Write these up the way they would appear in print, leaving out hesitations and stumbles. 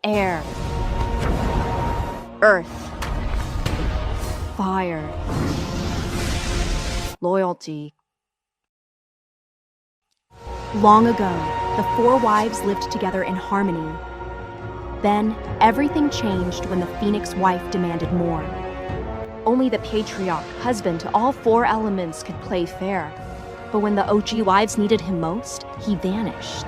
Air, earth, fire, loyalty. Long ago, the four wives lived together in harmony. Then, everything changed when the Phoenix wife demanded more. Only the patriarch, husband to all four elements, could play fair. But when the OG wives needed him most, he vanished.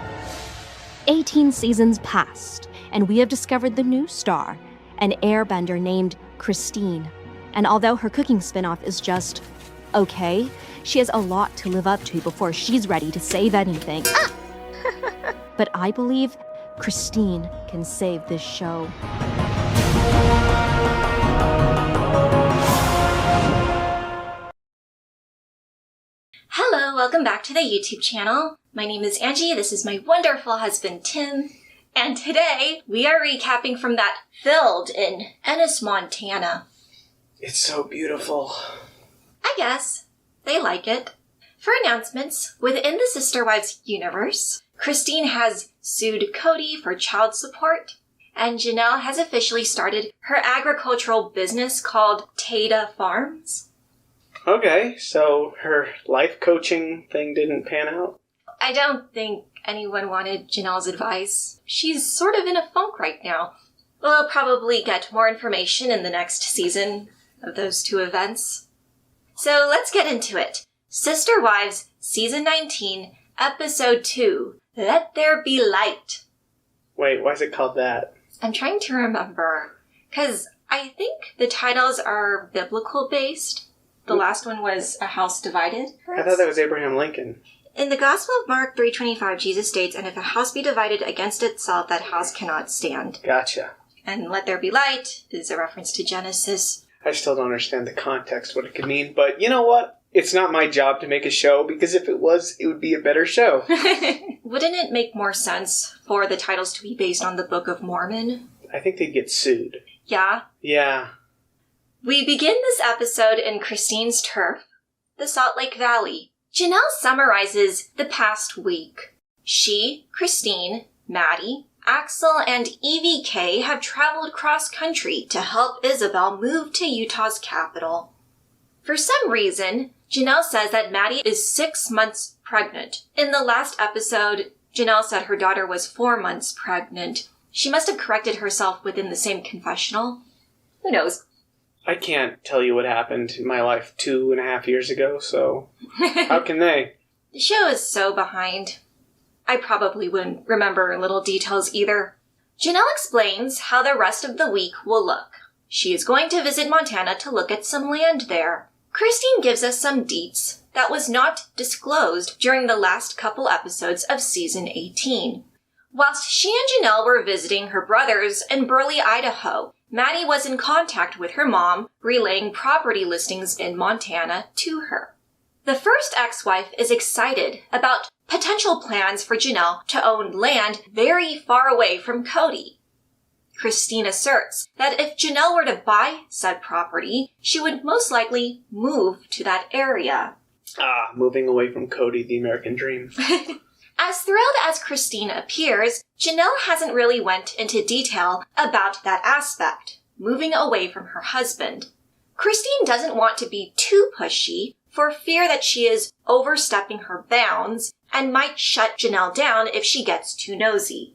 18 seasons passed, and we have discovered the new star, an airbender named Christine. And although her cooking spin-off is just okay, she has a lot to live up to before she's ready to save anything. But I believe Christine can save this show. Hello, welcome back to the YouTube channel. My name is Angie, this is my wonderful husband Tim, and today we are recapping from that Filled in Ennis, Montana. It's so beautiful. I guess. They like it. For announcements, within the Sister Wives universe, Christine has sued Cody for child support, and Janelle has officially started her agricultural business called Tata Farms. Okay, so her life coaching thing didn't pan out? I don't think anyone wanted Janelle's advice. She's sort of in a funk right now. We'll probably get more information in the next season of those two events. So let's get into it. Sister Wives, Season 19, Episode 2, Let There Be Light. Wait, why is it called that? I'm trying to remember, because I think the titles are biblical-based. The last one was A House Divided. I thought that was Abraham Lincoln. In the Gospel of Mark 3:25, Jesus states, "And if a house be divided against itself, that house cannot stand." Gotcha. And "Let there be light" is a reference to Genesis. I still don't understand the context, what it could mean, but you know what? It's not my job to make a show, because if it was, it would be a better show. Wouldn't it make more sense for the titles to be based on the Book of Mormon? I think they'd get sued. Yeah? Yeah. We begin this episode in Christine's turf, the Salt Lake Valley. Janelle summarizes the past week. She, Christine, Maddie, Axel, and Evie K have traveled cross-country to help Isabel move to Utah's capital. For some reason, Janelle says that Maddie is 6 months pregnant. In the last episode, Janelle said her daughter was 4 months pregnant. She must have corrected herself within the same confessional. Who knows? I can't tell you what happened in my life 2.5 years ago, so how can they? The show is so behind. I probably wouldn't remember little details either. Janelle explains how the rest of the week will look. She is going to visit Montana to look at some land there. Christine gives us some deets that was not disclosed during the last couple episodes of Season 18. Whilst she and Janelle were visiting her brothers in Burley, Idaho, Maddie was in contact with her mom, relaying property listings in Montana to her. The first ex-wife is excited about potential plans for Janelle to own land very far away from Cody. Christine asserts that if Janelle were to buy said property, she would most likely move to that area. Moving away from Cody, the American dream. As thrilled as Christine appears, Janelle hasn't really went into detail about that aspect, moving away from her husband. Christine doesn't want to be too pushy for fear that she is overstepping her bounds and might shut Janelle down if she gets too nosy.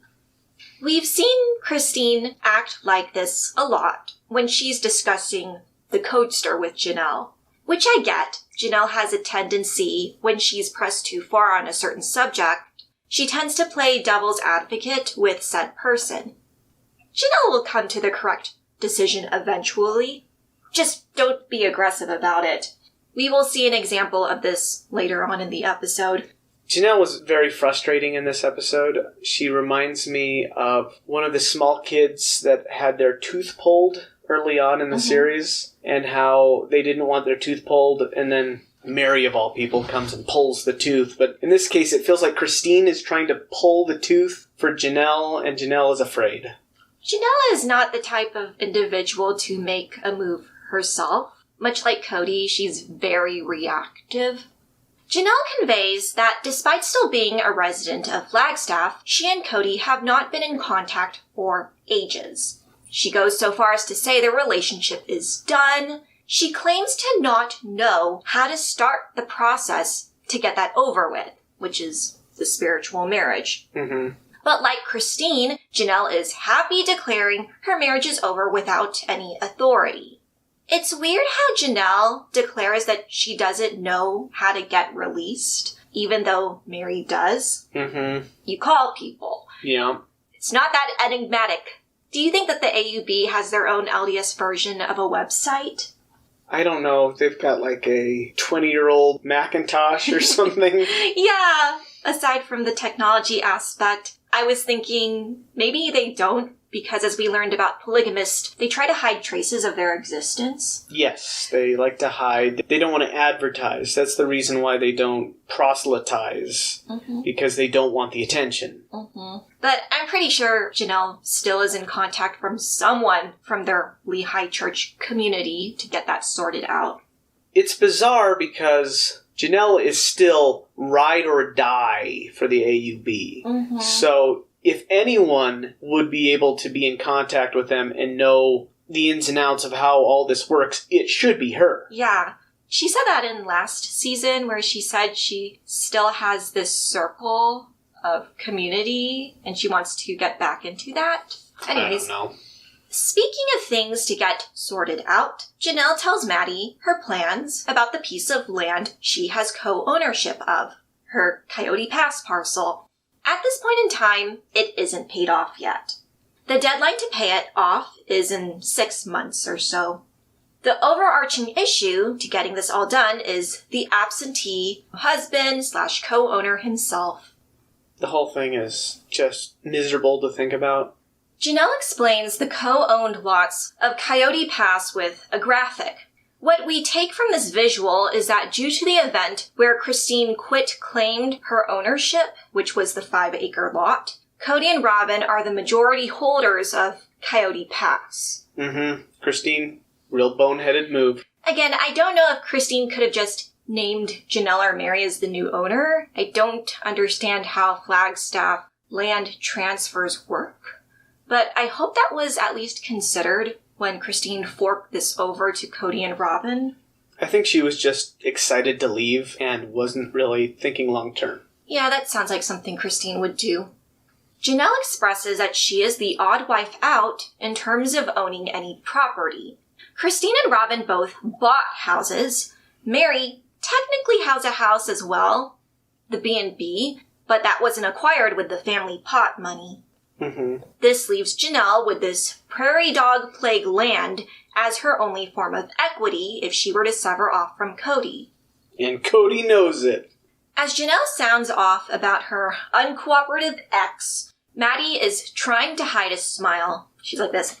We've seen Christine act like this a lot when she's discussing the Codester with Janelle, which I get. Janelle has a tendency, when she's pressed too far on a certain subject, she tends to play devil's advocate with said person. Janelle will come to the correct decision eventually. Just don't be aggressive about it. We will see an example of this later on in the episode. Janelle was very frustrating in this episode. She reminds me of one of the small kids that had their tooth pulled early on in the series, and how they didn't want their tooth pulled, and then Meri, of all people, comes and pulls the tooth. But in this case, it feels like Christine is trying to pull the tooth for Janelle, and Janelle is afraid. Janelle is not the type of individual to make a move herself. Much like Cody, she's very reactive. Janelle conveys that despite still being a resident of Flagstaff, she and Cody have not been in contact for ages. She goes so far as to say their relationship is done. She claims to not know how to start the process to get that over with, which is the spiritual marriage. Mm-hmm. But like Christine, Janelle is happy declaring her marriage is over without any authority. It's weird how Janelle declares that she doesn't know how to get released, even though Meri does. Mm-hmm. You call people. Yeah. It's not that enigmatic. Do you think that the AUB has their own LDS version of a website? I don't know if they've got like a 20-year-old Macintosh or something. Yeah. Aside from the technology aspect, I was thinking maybe they don't, because as we learned about polygamists, they try to hide traces of their existence. Yes, they like to hide. They don't want to advertise. That's the reason why they don't proselytize, because they don't want the attention. But I'm pretty sure Janelle still is in contact from someone from their Lehigh Church community to get that sorted out. It's bizarre because Janelle is still ride or die for the AUB. So if anyone would be able to be in contact with them and know the ins and outs of how all this works, it should be her. Yeah. She said that in last season where she said she still has this circle of community and she wants to get back into that. Anyways, I don't know. Speaking of things to get sorted out, Janelle tells Maddie her plans about the piece of land she has co-ownership of, her Coyote Pass parcel. At this point in time, it isn't paid off yet. The deadline to pay it off is in 6 months or so. The overarching issue to getting this all done is the absentee husband/co-owner himself. The whole thing is just miserable to think about. Janelle explains the co-owned lots of Coyote Pass with a graphic. What we take from this visual is that due to the event where Christine quit-claimed her ownership, which was the 5-acre lot, Cody and Robin are the majority holders of Coyote Pass. Christine, real boneheaded move. Again, I don't know if Christine could have just named Janelle or Meri as the new owner. I don't understand how Flagstaff land transfers work. But I hope that was at least considered when Christine forked this over to Cody and Robin. I think she was just excited to leave and wasn't really thinking long term. Yeah, that sounds like something Christine would do. Janelle expresses that she is the odd wife out in terms of owning any property. Christine and Robin both bought houses. Meri technically has a house as well, the B&B, but that wasn't acquired with the family pot money. This leaves Janelle with this prairie dog plague land as her only form of equity if she were to sever off from Cody. And Cody knows it. As Janelle sounds off about her uncooperative ex, Maddie is trying to hide a smile. She's like this.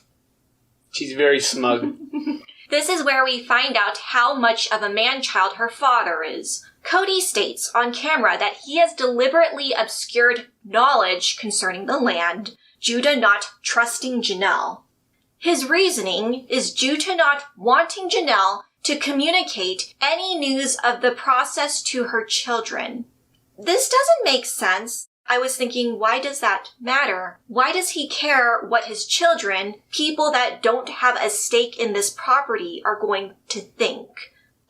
She's very smug. This is where we find out how much of a man-child her father is. Cody states on camera that he has deliberately obscured knowledge concerning the land due to not trusting Janelle. His reasoning is due to not wanting Janelle to communicate any news of the process to her children. This doesn't make sense. I was thinking, why does that matter? Why does he care what his children, people that don't have a stake in this property, are going to think?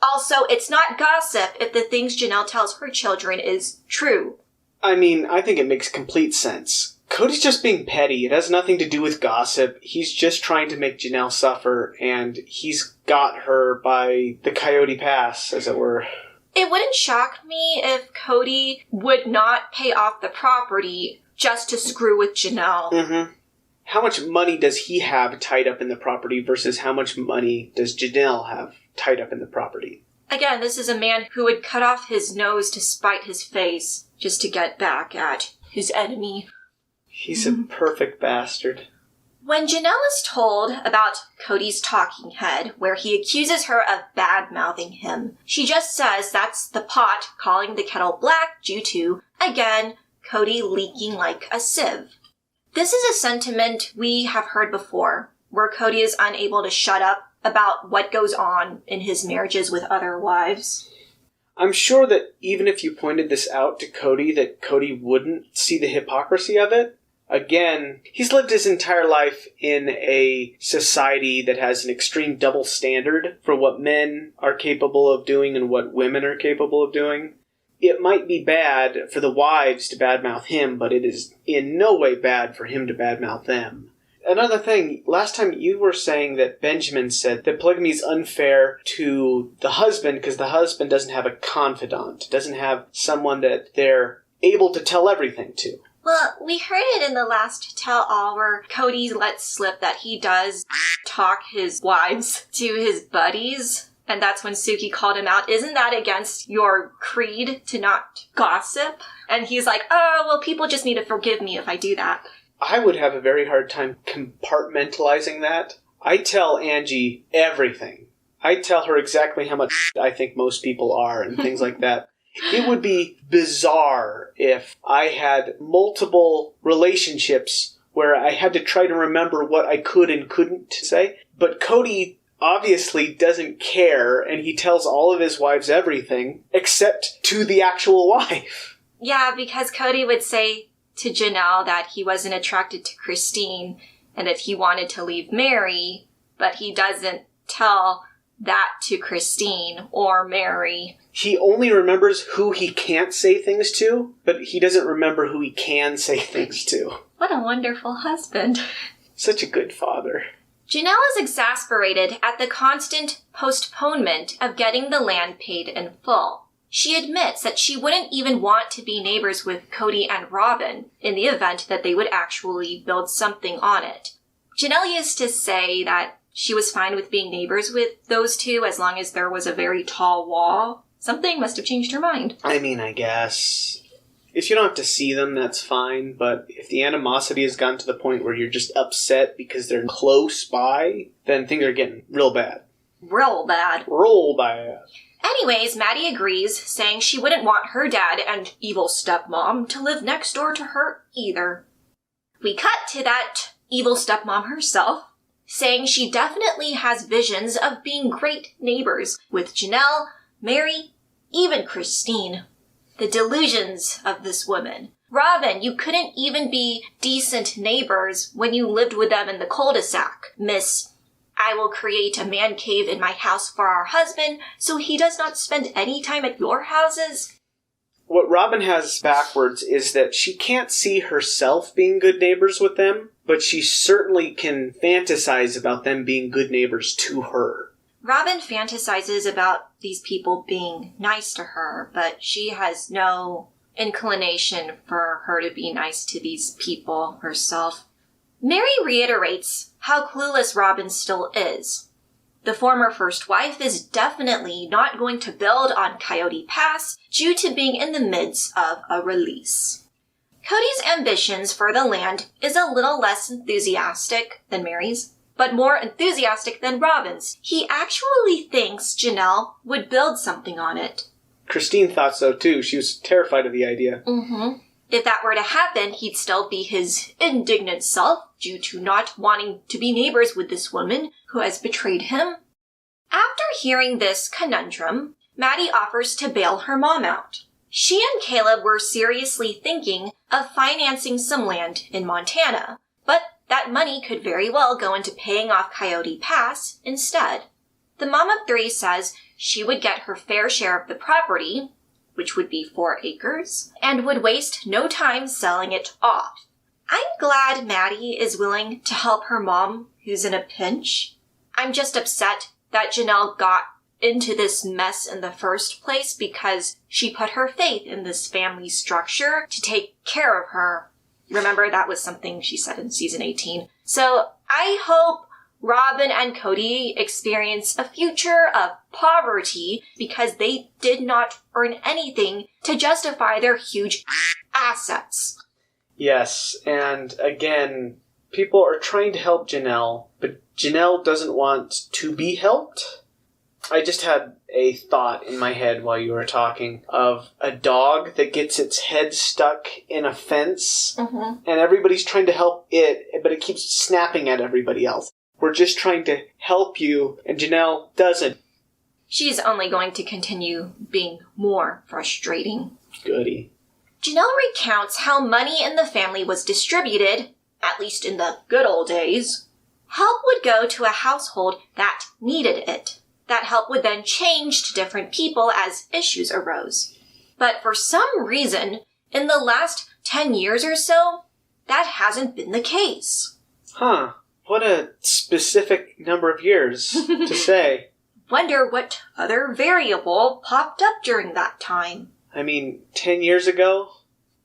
Also, it's not gossip if the things Janelle tells her children is true. I mean, I think it makes complete sense. Cody's just being petty. It has nothing to do with gossip. He's just trying to make Janelle suffer, and he's got her by the Coyote Pass, as it were. It wouldn't shock me if Cody would not pay off the property just to screw with Janelle. How much money does he have tied up in the property versus how much money does Janelle have tied up in the property? Again, this is a man who would cut off his nose to spite his face just to get back at his enemy. He's a perfect bastard. When Janelle is told about Cody's talking head, where he accuses her of bad-mouthing him, she just says that's the pot calling the kettle black due to, again, Cody leaking like a sieve. This is a sentiment we have heard before, where Cody is unable to shut up about what goes on in his marriages with other wives. I'm sure that even if you pointed this out to Cody, that Cody wouldn't see the hypocrisy of it. Again, he's lived his entire life in a society that has an extreme double standard for what men are capable of doing and what women are capable of doing. It might be bad for the wives to badmouth him, but it is in no way bad for him to badmouth them. Another thing, last time you were saying that Benjamin said that polygamy is unfair to the husband because the husband doesn't have a confidant, doesn't have someone that they're able to tell everything to. Well, we heard it in the last tell-all where Cody lets slip that he does talk his wives to his buddies. And that's when Suki called him out. Isn't that against your creed to not gossip? And he's like, oh, well, people just need to forgive me if I do that. I would have a very hard time compartmentalizing that. I tell Angie everything. I tell her exactly how much I think most people are and things like that. It would be bizarre if I had multiple relationships where I had to try to remember what I could and couldn't say. But Cody obviously doesn't care, and he tells all of his wives everything, except to the actual wife. Yeah, because Cody would say to Janelle that he wasn't attracted to Christine and that he wanted to leave Meri, but he doesn't tell that to Christine or Meri. He only remembers who he can't say things to, but he doesn't remember who he can say things to. What a wonderful husband. Such a good father. Janelle is exasperated at the constant postponement of getting the land paid in full. She admits that she wouldn't even want to be neighbors with Cody and Robin in the event that they would actually build something on it. Janelle used to say that she was fine with being neighbors with those two as long as there was a very tall wall. Something must have changed her mind. I mean, I guess if you don't have to see them, that's fine. But if the animosity has gotten to the point where you're just upset because they're close by, then things are getting real bad. Real bad. Real bad. Anyways, Maddie agrees, saying she wouldn't want her dad and evil stepmom to live next door to her either. We cut to that evil stepmom herself, saying she definitely has visions of being great neighbors with Janelle, Meri, even Christine. The delusions of this woman. Robin, you couldn't even be decent neighbors when you lived with them in the cul-de-sac, Miss. I will create a man cave in my house for our husband so he does not spend any time at your houses. What Robin has backwards is that she can't see herself being good neighbors with them, but she certainly can fantasize about them being good neighbors to her. Robin fantasizes about these people being nice to her, but she has no inclination for her to be nice to these people herself. Meri reiterates how clueless Robin still is. The former first wife is definitely not going to build on Coyote Pass due to being in the midst of a release. Cody's ambitions for the land is a little less enthusiastic than Meri's, but more enthusiastic than Robin's. He actually thinks Janelle would build something on it. Christine thought so too. She was terrified of the idea. Mm-hmm. If that were to happen, he'd still be his indignant self due to not wanting to be neighbors with this woman who has betrayed him. After hearing this conundrum, Maddie offers to bail her mom out. She and Caleb were seriously thinking of financing some land in Montana, but that money could very well go into paying off Coyote Pass instead. The mom of three says she would get her fair share of the property, which would be 4 acres, and would waste no time selling it off. I'm glad Maddie is willing to help her mom, who's in a pinch. I'm just upset that Janelle got into this mess in the first place because she put her faith in this family structure to take care of her. Remember, that was something she said in season 18. So I hope Robin and Cody experience a future of poverty because they did not earn anything to justify their huge assets. Yes, and again, people are trying to help Janelle, but Janelle doesn't want to be helped. I just had a thought in my head while you were talking of a dog that gets its head stuck in a fence, and everybody's trying to help it, but it keeps snapping at everybody else. We're just trying to help you, and Janelle doesn't. She's only going to continue being more frustrating. Goody. Janelle recounts how money in the family was distributed, at least in the good old days. Help would go to a household that needed it. That help would then change to different people as issues arose. But for some reason, in the last 10 years or so, that hasn't been the case. Huh. What a specific number of years to say. Wonder what other variable popped up during that time. 10 years ago?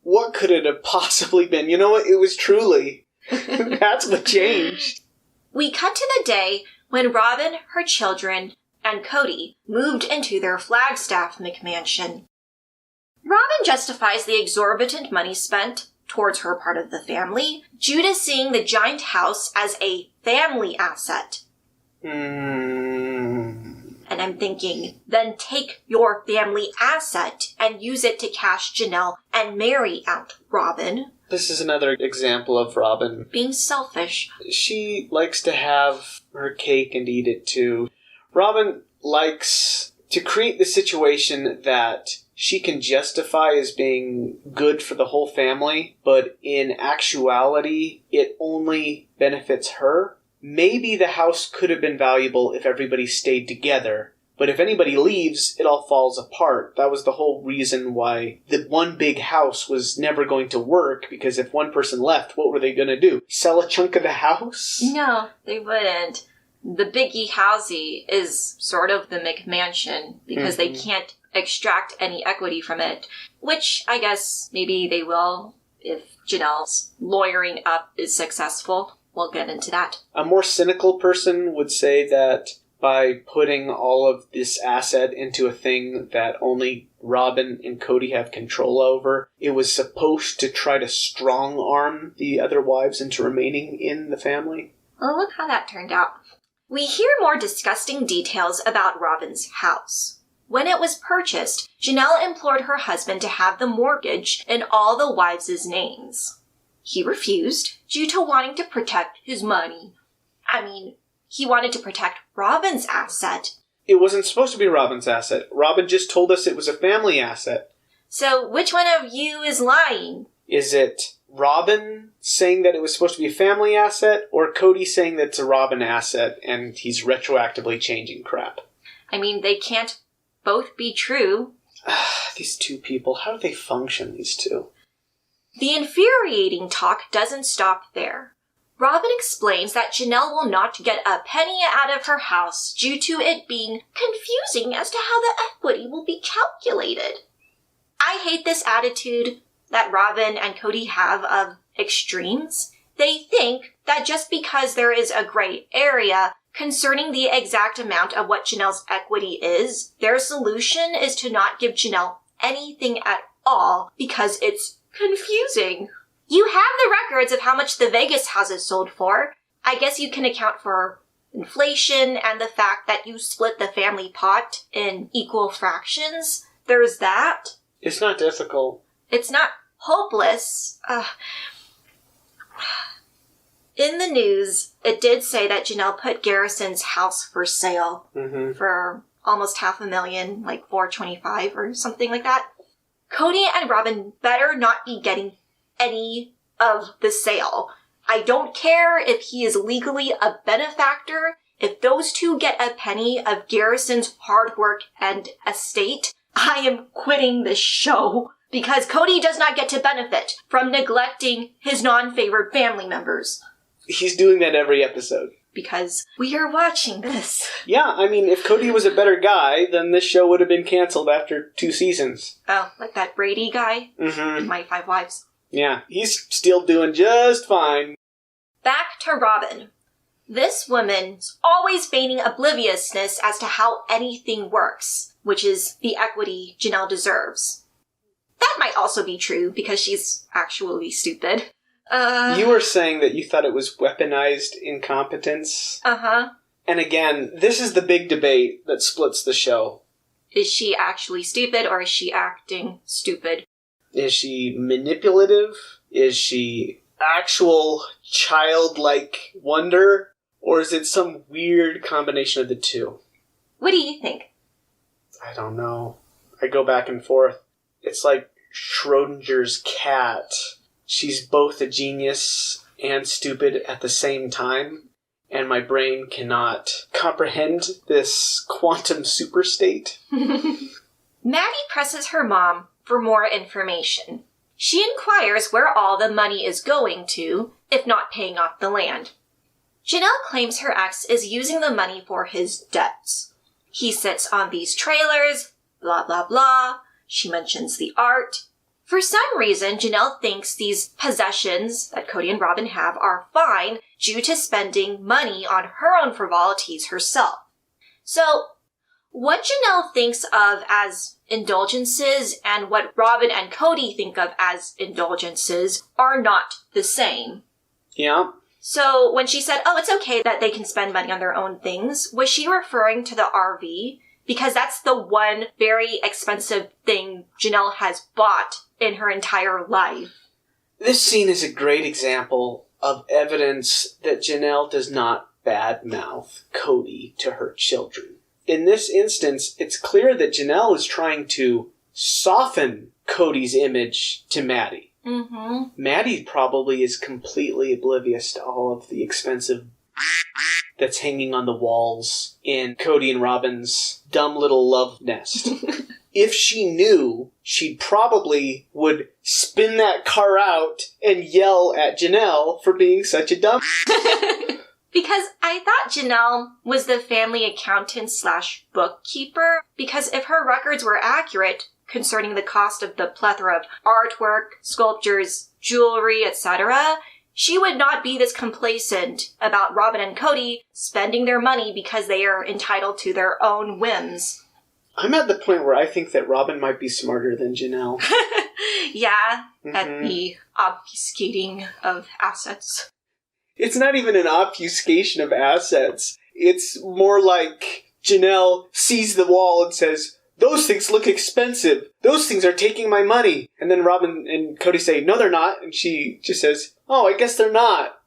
What could it have possibly been? You know what? It was truly. That's what changed. We cut to the day when Robin, her children, and Cody moved into their Flagstaff McMansion. Robin justifies the exorbitant money spent towards her part of the family due to seeing the giant house as a family asset. And I'm thinking, then take your family asset and use it to cash Janelle and Meri out, Robin. This is another example of Robin being selfish. She likes to have her cake and eat it too. Robin likes to create the situation that she can justify as being good for the whole family, but in actuality, it only benefits her. Maybe the house could have been valuable if everybody stayed together, but if anybody leaves, it all falls apart. That was the whole reason why the one big house was never going to work, because if one person left, what were they going to do? Sell a chunk of the house? No, they wouldn't. The biggie housey is sort of the McMansion, because they can't extract any equity from it, which I guess maybe they will if Janelle's lawyering up is successful. We'll get into that. A more cynical person would say that by putting all of this asset into a thing that only Robin and Cody have control over, it was supposed to try to strong-arm the other wives into remaining in the family. Well, look how that turned out. We hear more disgusting details about Robin's house. When it was purchased, Janelle implored her husband to have the mortgage in all the wives' names. He refused, due to wanting to protect his money. He wanted to protect Robin's asset. It wasn't supposed to be Robin's asset. Robin just told us it was a family asset. So which one of you is lying? Is it Robin saying that it was supposed to be a family asset, or Cody saying that it's a Robin asset and he's retroactively changing crap? They can't both be true. These two people, how do they function, these two? The infuriating talk doesn't stop there. Robin explains that Janelle will not get a penny out of her house due to it being confusing as to how the equity will be calculated. I hate this attitude that Robin and Cody have of extremes. They think that just because there is a gray area concerning the exact amount of what Janelle's equity is, their solution is to not give Janelle anything at all because it's confusing. You have the records of how much the Vegas houses sold for. I guess you can account for inflation and the fact that you split the family pot in equal fractions. There's that. It's not difficult. It's not hopeless. In the news, it did say that Janelle put Garrison's house for sale for almost $500,000, like $425,000 or something like that. Cody and Robin better not be getting any of the sale. I don't care if he is legally a benefactor. If those two get a penny of Garrison's hard work and estate, I am quitting this show because Cody does not get to benefit from neglecting his non-favored family members. He's doing that every episode. Because we are watching this. Yeah, if Cody was a better guy, then this show would have been canceled after 2 seasons. Oh, like that Brady guy? In My 5 Wives. Yeah, he's still doing just fine. Back to Robin. This woman's always feigning obliviousness as to how anything works, which is the equity Janelle deserves. That might also be true because she's actually stupid. You were saying that you thought it was weaponized incompetence. And again, this is the big debate that splits the show. Is she actually stupid or is she acting stupid? Is she manipulative? Is she actual childlike wonder? Or is it some weird combination of the two? What do you think? I don't know. I go back and forth. It's like Schrodinger's cat. She's both a genius and stupid at the same time, and my brain cannot comprehend this quantum superstate. Maddie presses her mom for more information. She inquires where all the money is going to, if not paying off the land. Janelle claims her ex is using the money for his debts. He sits on these trailers, blah blah blah. She mentions the art. For some reason, Janelle thinks these possessions that Cody and Robin have are fine due to spending money on her own frivolities herself. So, what Janelle thinks of as indulgences and what Robin and Cody think of as indulgences are not the same. Yeah. So, when she said, oh, it's okay that they can spend money on their own things, was she referring to the RV? Because that's the one very expensive thing Janelle has bought in her entire life. This scene is a great example of evidence that Janelle does not badmouth Cody to her children. In this instance, it's clear that Janelle is trying to soften Cody's image to Maddie. Mm-hmm. Maddie probably is completely oblivious to all of the expensive that's hanging on the walls in Cody and Robin's dumb little love nest. If she knew, she probably would spin that car out and yell at Janelle for being such a dumb. Because I thought Janelle was the family accountant / bookkeeper, because if her records were accurate concerning the cost of the plethora of artwork, sculptures, jewelry, etc., she would not be this complacent about Robin and Cody spending their money because they are entitled to their own whims. I'm at the point where I think that Robin might be smarter than Janelle. Yeah, at the obfuscating of assets. It's not even an obfuscation of assets. It's more like Janelle sees the wall and says, those things look expensive. Those things are taking my money. And then Robin and Cody say, no, they're not. And she just says, oh, I guess they're not.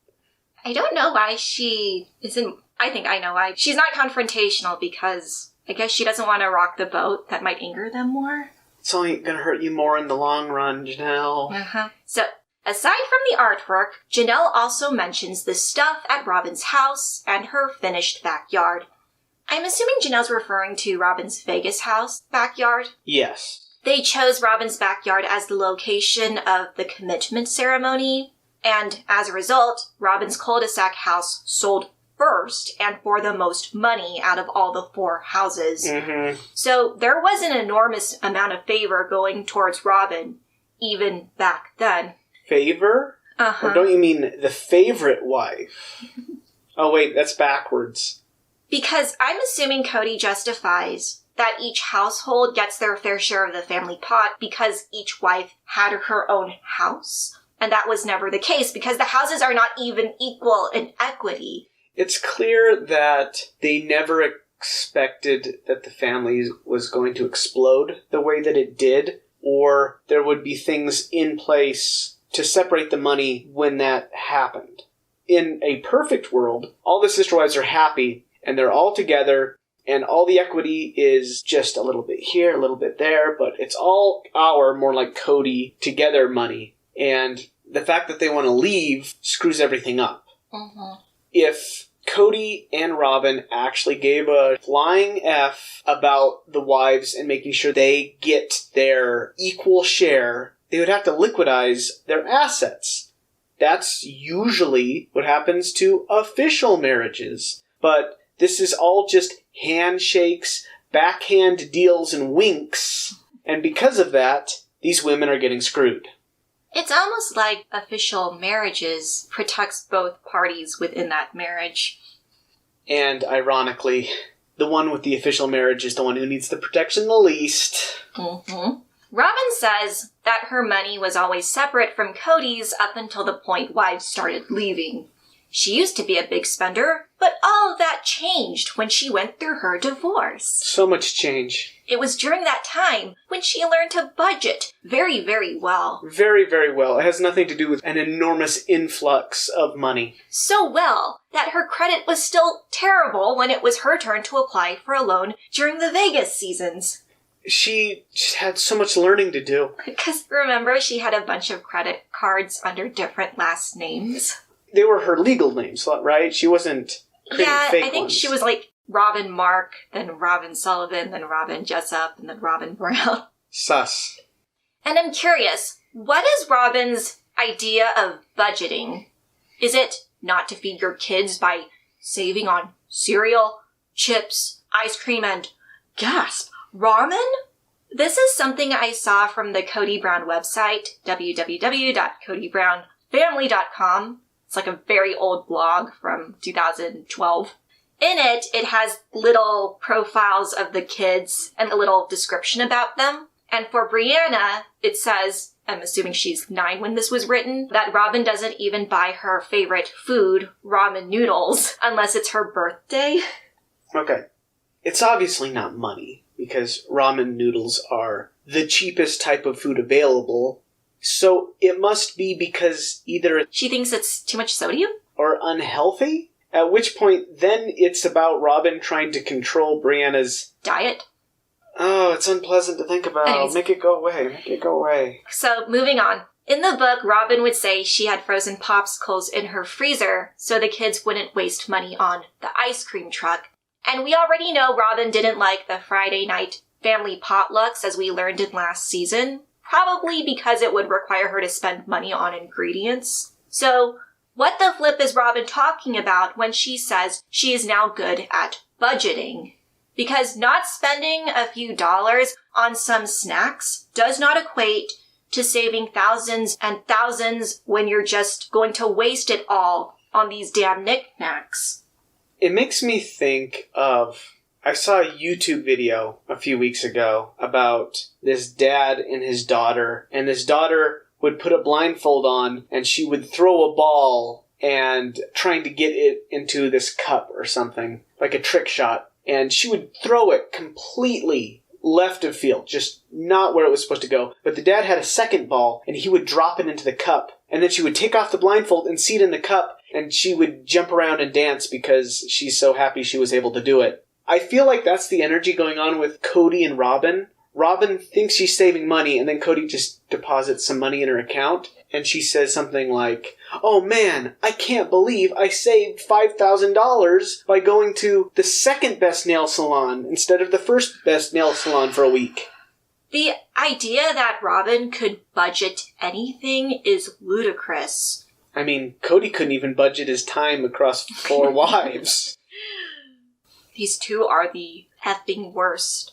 I don't know why she isn't... I think I know why. She's not confrontational because I guess she doesn't want to rock the boat. That might anger them more. It's only going to hurt you more in the long run, Janelle. Uh-huh. So, aside from the artwork, Janelle also mentions the stuff at Robin's house and her finished backyard. I'm assuming Janelle's referring to Robin's Vegas house backyard. Yes. They chose Robin's backyard as the location of the commitment ceremony, and as a result, Robin's cul-de-sac house sold first and for the most money out of all the 4 houses. Mm-hmm. So there was an enormous amount of favor going towards Robin, even back then. Favor? Uh-huh. Or don't you mean the favorite wife? Oh, wait, that's backwards. Because I'm assuming Cody justifies that each household gets their fair share of the family pot because each wife had her own house. And that was never the case because the houses are not even equal in equity. It's clear that they never expected that the family was going to explode the way that it did, or there would be things in place to separate the money when that happened. In a perfect world, all the sister wives are happy, and they're all together, and all the equity is just a little bit here, a little bit there, but it's all our, more like Cody, together money. And the fact that they want to leave screws everything up. Mm-hmm. If Cody and Robin actually gave a flying F about the wives and making sure they get their equal share, they would have to liquidize their assets. That's usually what happens to official marriages. But this is all just handshakes, backhand deals, and winks. And because of that, these women are getting screwed. It's almost like official marriages protects both parties within that marriage. And ironically, the one with the official marriage is the one who needs the protection the least. Mm-hmm. Robin says that her money was always separate from Cody's up until the point wives started leaving. She used to be a big spender, but all of that changed when she went through her divorce. So much change. It was during that time when she learned to budget very, very well. Very, very well. It has nothing to do with an enormous influx of money. So well that her credit was still terrible when it was her turn to apply for a loan during the Vegas seasons. She just had so much learning to do. Because remember, she had a bunch of credit cards under different last names. They were her legal names, right? She wasn't creating fake I think ones. she was like Robin Mark, then Robin Sullivan, then Robin Jessup, and then Robin Brown. Sus. And I'm curious, what is Robin's idea of budgeting? Is it not to feed your kids by saving on cereal, chips, ice cream, and, gasp, ramen? This is something I saw from the Cody Brown website, www.codybrownfamily.com. It's like a very old blog from 2012. In it, it has little profiles of the kids and a little description about them. And for Brianna, it says, I'm assuming she's 9 when this was written, that Robin doesn't even buy her favorite food, ramen noodles, unless it's her birthday. Okay. It's obviously not money, because ramen noodles are the cheapest type of food available. So it must be because either She thinks it's too much sodium? or unhealthy, at which point then it's about Robin trying to control Brianna's Diet? Oh, it's unpleasant to think about. Anyways. Make it go away. Make it go away. So, moving on. In the book, Robin would say she had frozen popsicles in her freezer so the kids wouldn't waste money on the ice cream truck. And we already know Robin didn't like the Friday night family potlucks, as we learned in last season, probably because it would require her to spend money on ingredients. So, what the flip is Robin talking about when she says she is now good at budgeting? Because not spending a few dollars on some snacks does not equate to saving thousands and thousands when you're just going to waste it all on these damn knickknacks. It makes me think of... I saw a YouTube video a few weeks ago about this dad and his daughter, and this daughter would put a blindfold on and she would throw a ball and trying to get it into this cup or something, like a trick shot. And she would throw it completely left of field, just not where it was supposed to go. But the dad had a second ball, and he would drop it into the cup. And then she would take off the blindfold and see it in the cup, and she would jump around and dance because she's so happy she was able to do it. I feel like that's the energy going on with Cody and Robin. Robin thinks she's saving money, and then Cody just deposits some money in her account, and she says something like, "Oh man, I can't believe I saved $5,000 by going to the second best nail salon instead of the first best nail salon for a week." The idea that Robin could budget anything is ludicrous. I mean, Cody couldn't even budget his time across 4 wives. These two are the effing worst.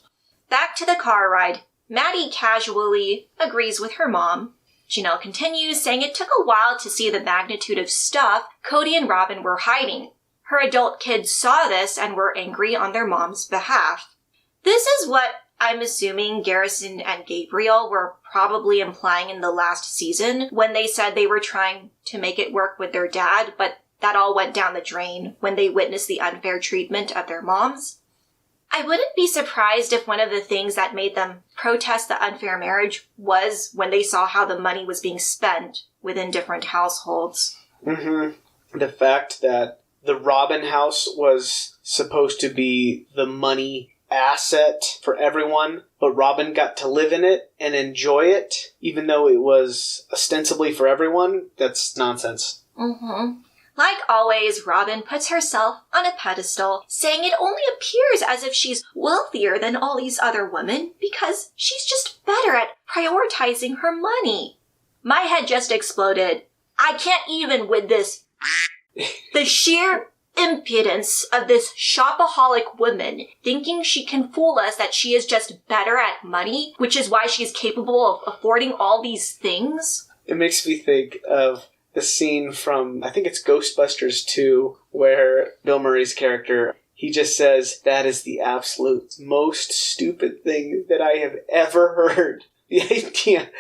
Back to the car ride. Maddie casually agrees with her mom. Janelle continues, saying it took a while to see the magnitude of stuff Cody and Robin were hiding. Her adult kids saw this and were angry on their mom's behalf. This is what I'm assuming Garrison and Gabriel were probably implying in the last season when they said they were trying to make it work with their dad, but that all went down the drain when they witnessed the unfair treatment of their moms. I wouldn't be surprised if one of the things that made them protest the unfair marriage was when they saw how the money was being spent within different households. Mm-hmm. The fact that the Robin house was supposed to be the money asset for everyone, but Robin got to live in it and enjoy it, even though it was ostensibly for everyone, that's nonsense. Mm-hmm. Like always, Robin puts herself on a pedestal, saying it only appears as if she's wealthier than all these other women because she's just better at prioritizing her money. My head just exploded. I can't even with this. The sheer impudence of this shopaholic woman thinking she can fool us that she is just better at money, which is why she's capable of affording all these things. It makes me think of the scene from, I think it's Ghostbusters 2, where Bill Murray's character, he just says, "That is the absolute most stupid thing that I have ever heard." The idea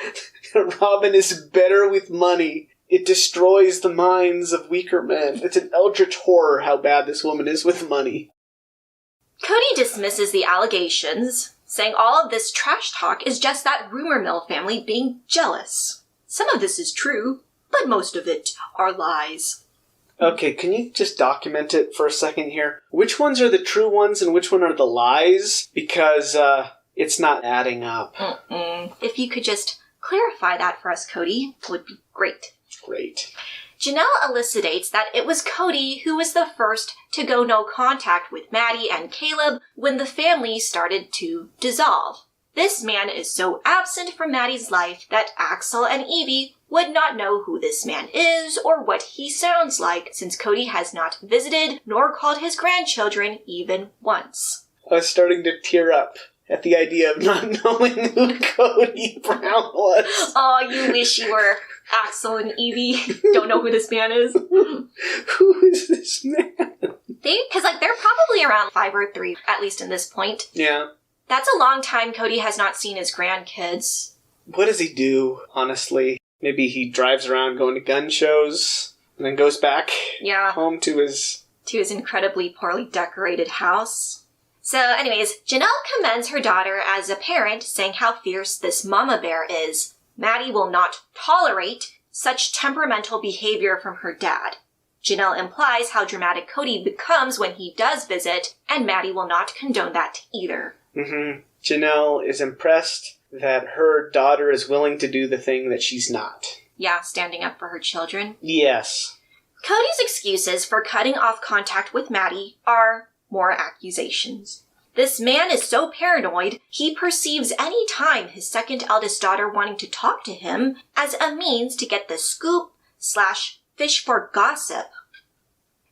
that Robin is better with money, it destroys the minds of weaker men. It's an eldritch horror how bad this woman is with money. Cody dismisses the allegations, saying all of this trash talk is just that rumor mill family being jealous. Some of this is true, but most of it are lies. Okay, can you just document it for a second here? Which ones are the true ones and which one are the lies? Because It's not adding up. If you could just clarify that for us, Cody, would be great. Great. Janelle elucidates that it was Cody who was the first to go no contact with Maddie and Caleb when the family started to dissolve. This man is so absent from Maddie's life that Axel and Evie would not know who this man is or what he sounds like, since Cody has not visited nor called his grandchildren even once. I was starting to tear up at the idea of not knowing who Cody Brown was. Oh, you wish you were Axel and Evie. Don't know who this man is. Who is this man? Because they're probably around 5 or 3, at least in this point. Yeah. That's a long time Cody has not seen his grandkids. What does he do, honestly? Maybe he drives around going to gun shows and then goes back home to his incredibly poorly decorated house. So anyways, Janelle commends her daughter as a parent, saying how fierce this mama bear is. Maddie will not tolerate such temperamental behavior from her dad. Janelle implies how dramatic Cody becomes when he does visit, and Maddie will not condone that either. Janelle is impressed that her daughter is willing to do the thing that she's not. Yeah, standing up for her children. Yes. Cody's excuses for cutting off contact with Maddie are more accusations. This man is so paranoid, he perceives any time his second eldest daughter wanting to talk to him as a means to get the scoop/fish for gossip.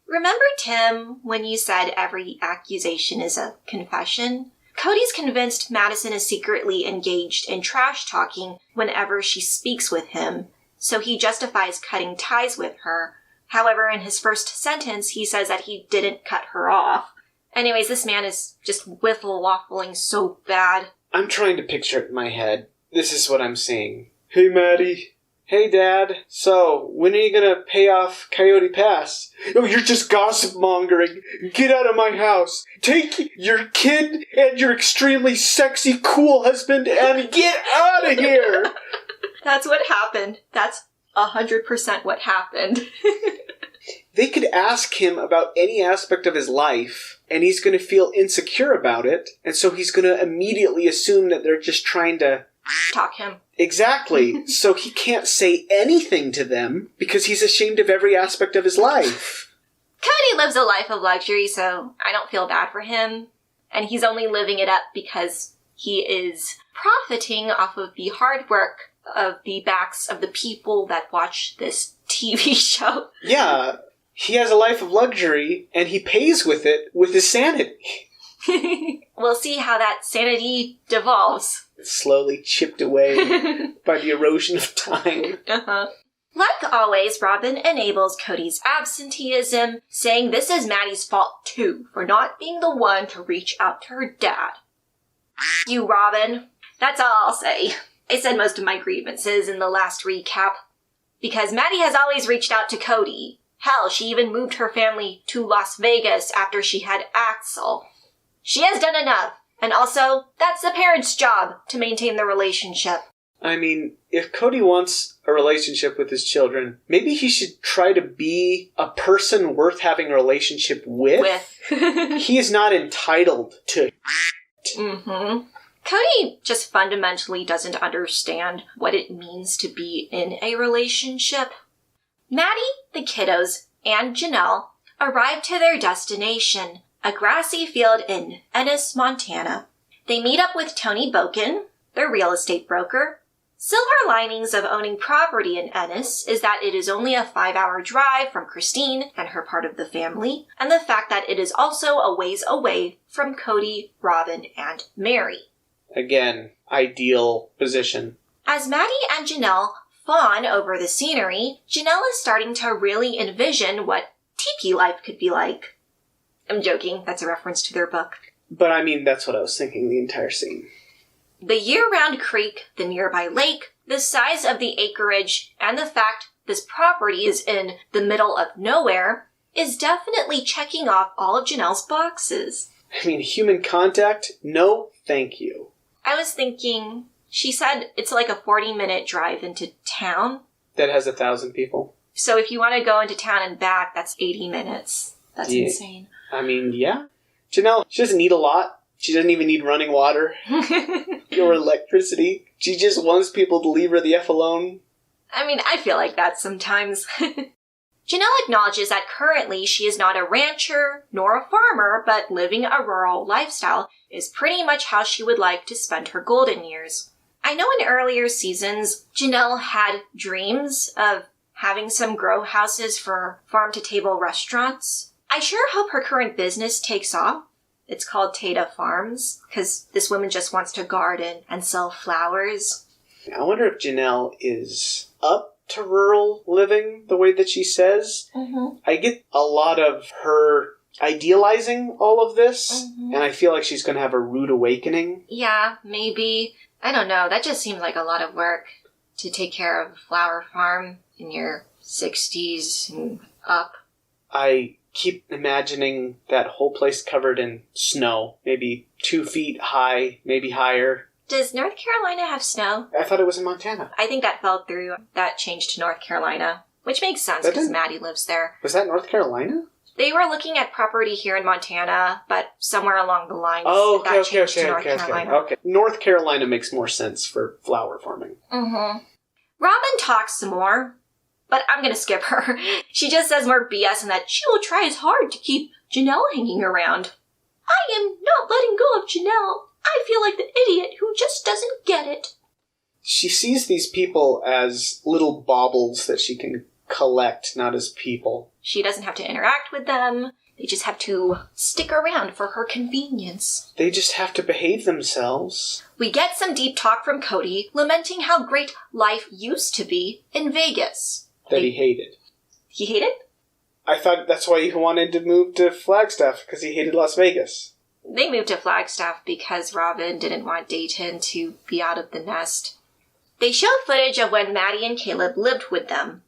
Remember, Tim, when you said every accusation is a confession? Cody's convinced Madison is secretly engaged in trash-talking whenever she speaks with him, so he justifies cutting ties with her. However, in his first sentence, he says that he didn't cut her off. Anyways, this man is just wiffle-waffling so bad. I'm trying to picture it in my head. This is what I'm seeing. Hey, Maddie. Hey, Dad. So, when are you gonna pay off Coyote Pass? Oh, you're just gossip-mongering. Get out of my house. Take your kid and your extremely sexy, cool husband and get out of here. That's what happened. That's 100% what happened. They could ask him about any aspect of his life, and he's going to feel insecure about it, and so he's going to immediately assume that they're just trying to talk him. Exactly. So he can't say anything to them because he's ashamed of every aspect of his life. Cody lives a life of luxury, so I don't feel bad for him. And he's only living it up because he is profiting off of the hard work of the backs of the people that watch this TV show. Yeah. He has a life of luxury, and he pays with it with his sanity. We'll see how that sanity devolves. It's slowly chipped away by the erosion of time. Like always, Robin enables Cody's absenteeism, saying this is Maddie's fault too, for not being the one to reach out to her dad. You, Robin. That's all I'll say. I said most of my grievances in the last recap. Because Maddie has always reached out to Cody. Hell, she even moved her family to Las Vegas after she had Axel. She has done enough. And also, that's the parents' job to maintain the relationship. I mean, if Cody wants a relationship with his children, maybe he should try to be a person worth having a relationship with. He is not entitled to Cody just fundamentally doesn't understand what it means to be in a relationship. Maddie, the kiddos, and Janelle arrive to their destination, a grassy field in Ennis, Montana. They meet up with Tony Boken, their real estate broker. Silver linings of owning property in Ennis is that it is only a 5-hour drive from Christine and her part of the family, and the fact that it is also a ways away from Cody, Robin, and Meri. Again, ideal position. As Maddie and Janelle fawn over the scenery, Janelle is starting to really envision what teepee life could be like. I'm joking, that's a reference to their book. But I mean, that's what I was thinking the entire scene. The year-round creek, the nearby lake, the size of the acreage, and the fact this property is in the middle of nowhere is definitely checking off all of Janelle's boxes. I mean, human contact? No, thank you. I was thinking, she said it's like a 40-minute drive into town. That has 1,000 people. So if you want to go into town and back, that's 80 minutes. That's insane. I mean, yeah. Janelle, she doesn't need a lot. She doesn't even need running water or electricity. She just wants people to leave her the F alone. I mean, I feel like that sometimes. Janelle acknowledges that currently she is not a rancher nor a farmer, but living a rural lifestyle is pretty much how she would like to spend her golden years. I know in earlier seasons, Janelle had dreams of having some grow houses for farm-to-table restaurants. I sure hope her current business takes off. It's called Tata Farms, because this woman just wants to garden and sell flowers. I wonder if Janelle is up to rural living the way that she says. Mm-hmm. I get a lot of her idealizing all of this, and I feel like she's going to have a rude awakening. Yeah, maybe. I don't know. That just seems like a lot of work to take care of a flower farm in your 60s and up. I keep imagining that whole place covered in snow, maybe 2 feet high, maybe higher. Does North Carolina have snow? I thought it was in Montana. I think that fell through. That changed to North Carolina, which makes sense because Maddie lives there. Was that North Carolina? They were looking at property here in Montana, but somewhere along the lines Okay. Carolina. Okay. North Carolina makes more sense for flower farming. Mm-hmm. Robin talks some more, but I'm going to skip her. She just says more BS and that she will try as hard to keep Janelle hanging around. I am not letting go of Janelle. I feel like the idiot who just doesn't get it. She sees these people as little baubles that she can collect, not as people. She doesn't have to interact with them. They just have to stick around for her convenience. They just have to behave themselves. We get some deep talk from Cody, lamenting how great life used to be in Vegas. That he hated. He hated? I thought that's why he wanted to move to Flagstaff, because he hated Las Vegas. They moved to Flagstaff because Robin didn't want Dayton to be out of the nest. They show footage of when Maddie and Caleb lived with them.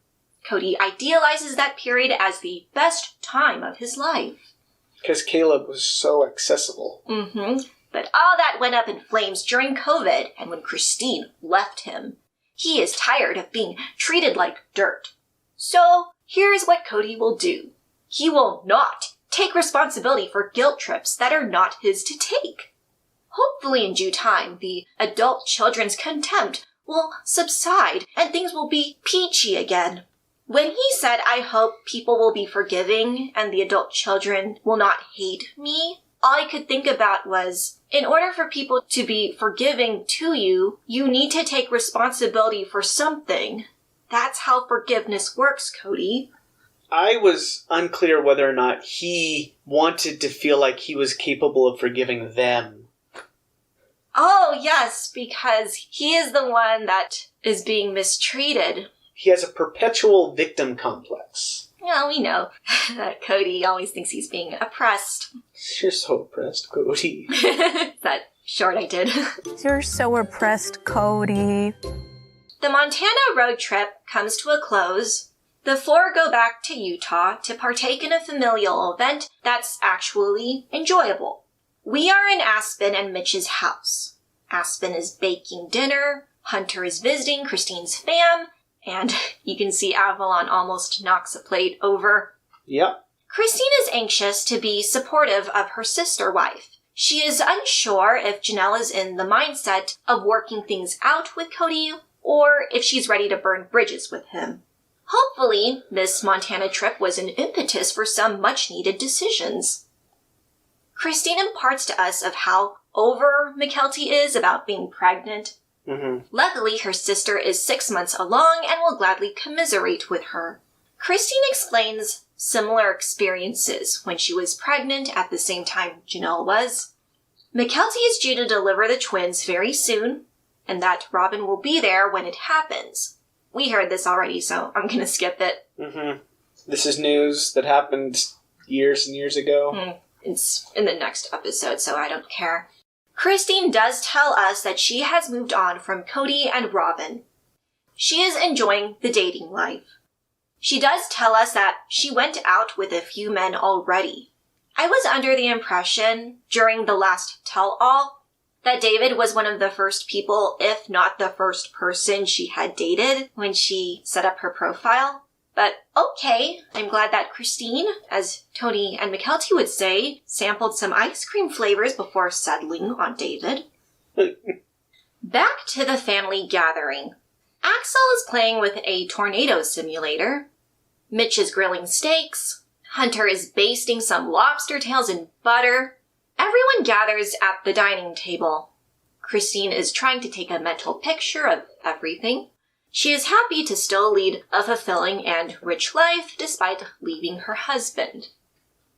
Cody idealizes that period as the best time of his life. Because Caleb was so accessible. Mm-hmm. But all that went up in flames during COVID and when Christine left him. He is tired of being treated like dirt. So here's what Cody will do. He will not take responsibility for guilt trips that are not his to take. Hopefully in due time, the adult children's contempt will subside and things will be peachy again. When he said, I hope people will be forgiving and the adult children will not hate me, all I could think about was, in order for people to be forgiving to you, you need to take responsibility for something. That's how forgiveness works, Cody. I was unclear whether or not he wanted to feel like he was capable of forgiving them. Oh, yes, because he is the one that is being mistreated. He has a perpetual victim complex. Well, we know that Cody always thinks he's being oppressed. You're so oppressed, Cody. That short I did. You're so oppressed, Cody. The Montana road trip comes to a close. The four go back to Utah to partake in a familial event that's actually enjoyable. We are in Aspen and Mitch's house. Aspen is baking dinner, Hunter is visiting Christine's fam, and you can see Avalon almost knocks a plate over. Yep. Christine is anxious to be supportive of her sister wife. She is unsure if Janelle is in the mindset of working things out with Cody or if she's ready to burn bridges with him. Hopefully, this Montana trip was an impetus for some much-needed decisions. Christine imparts to us of how over McKelty is about being pregnant. Mm-hmm. Luckily, her sister is 6 months along and will gladly commiserate with her. Christine explains similar experiences when she was pregnant at the same time Janelle was. McKelty is due to deliver the twins very soon, and that Robin will be there when it happens. We heard this already, so I'm going to skip it. Mm-hmm. This is news that happened years and years ago. It's in the next episode, so I don't care. Christine does tell us that she has moved on from Cody and Robin. She is enjoying the dating life. She does tell us that she went out with a few men already. I was under the impression, during the last tell-all, that David was one of the first people, if not the first person she had dated when she set up her profile. But okay, I'm glad that Christine, as Tony and McKelty would say, sampled some ice cream flavors before settling on David. Back to the family gathering. Axel is playing with a tornado simulator. Mitch is grilling steaks. Hunter is basting some lobster tails in butter. Everyone gathers at the dining table. Christine is trying to take a mental picture of everything. She is happy to still lead a fulfilling and rich life despite leaving her husband.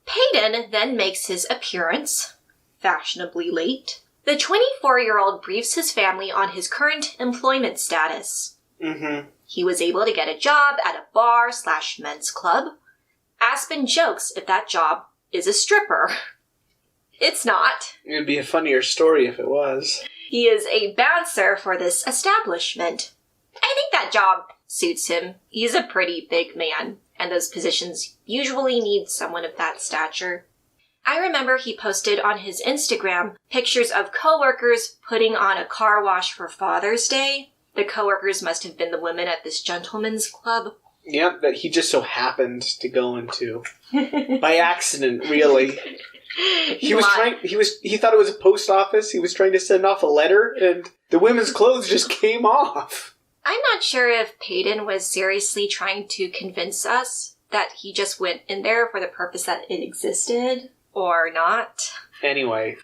Peyton then makes his appearance, fashionably late. The 24-year-old briefs his family on his current employment status. He was able to get a job at a bar/men's club. Aspen jokes if that job is a stripper. It's not. It would be a funnier story if it was. He is a bouncer for this establishment. I think that job suits him. He's a pretty big man, and those positions usually need someone of that stature. I remember he posted on his Instagram pictures of coworkers putting on a car wash for Father's Day. The coworkers must have been the women at this gentleman's club. Yeah, that he just so happened to go into. By accident, really. He thought it was a post office. He was trying to send off a letter, and the women's clothes just came off. I'm not sure if Peyton was seriously trying to convince us that he just went in there for the purpose that it existed, or not. Anyway,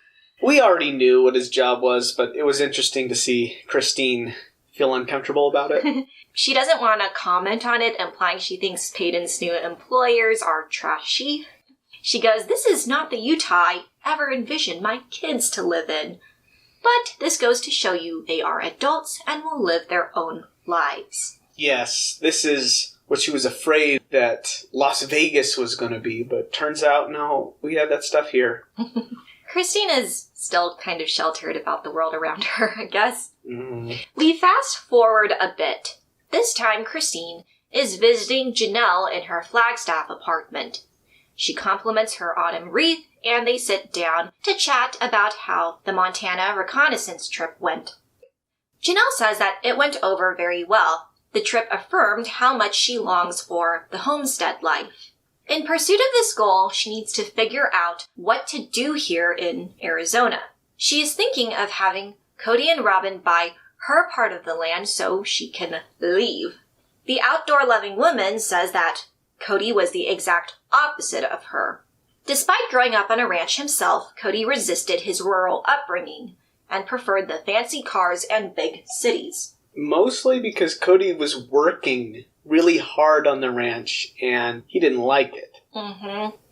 we already knew what his job was, but it was interesting to see Christine feel uncomfortable about it. She doesn't want to comment on it, implying she thinks Peyton's new employers are trashy. She goes, "This is not the Utah I ever envisioned my kids to live in." But this goes to show you they are adults and will live their own lives. Yes, this is what she was afraid that Las Vegas was going to be, but turns out, no, we have that stuff here. Christine is still kind of sheltered about the world around her, I guess. We fast forward a bit. This time, Christine is visiting Janelle in her Flagstaff apartment. She compliments her autumn wreath, and they sit down to chat about how the Montana reconnaissance trip went. Janelle says that it went over very well. The trip affirmed how much she longs for the homestead life. In pursuit of this goal, she needs to figure out what to do here in Arizona. She is thinking of having Cody and Robin buy her part of the land so she can leave. The outdoor-loving woman says that Cody was the exact opposite of her. Despite growing up on a ranch himself, Cody resisted his rural upbringing and preferred the fancy cars and big cities. Mostly because Cody was working really hard on the ranch, and he didn't like it.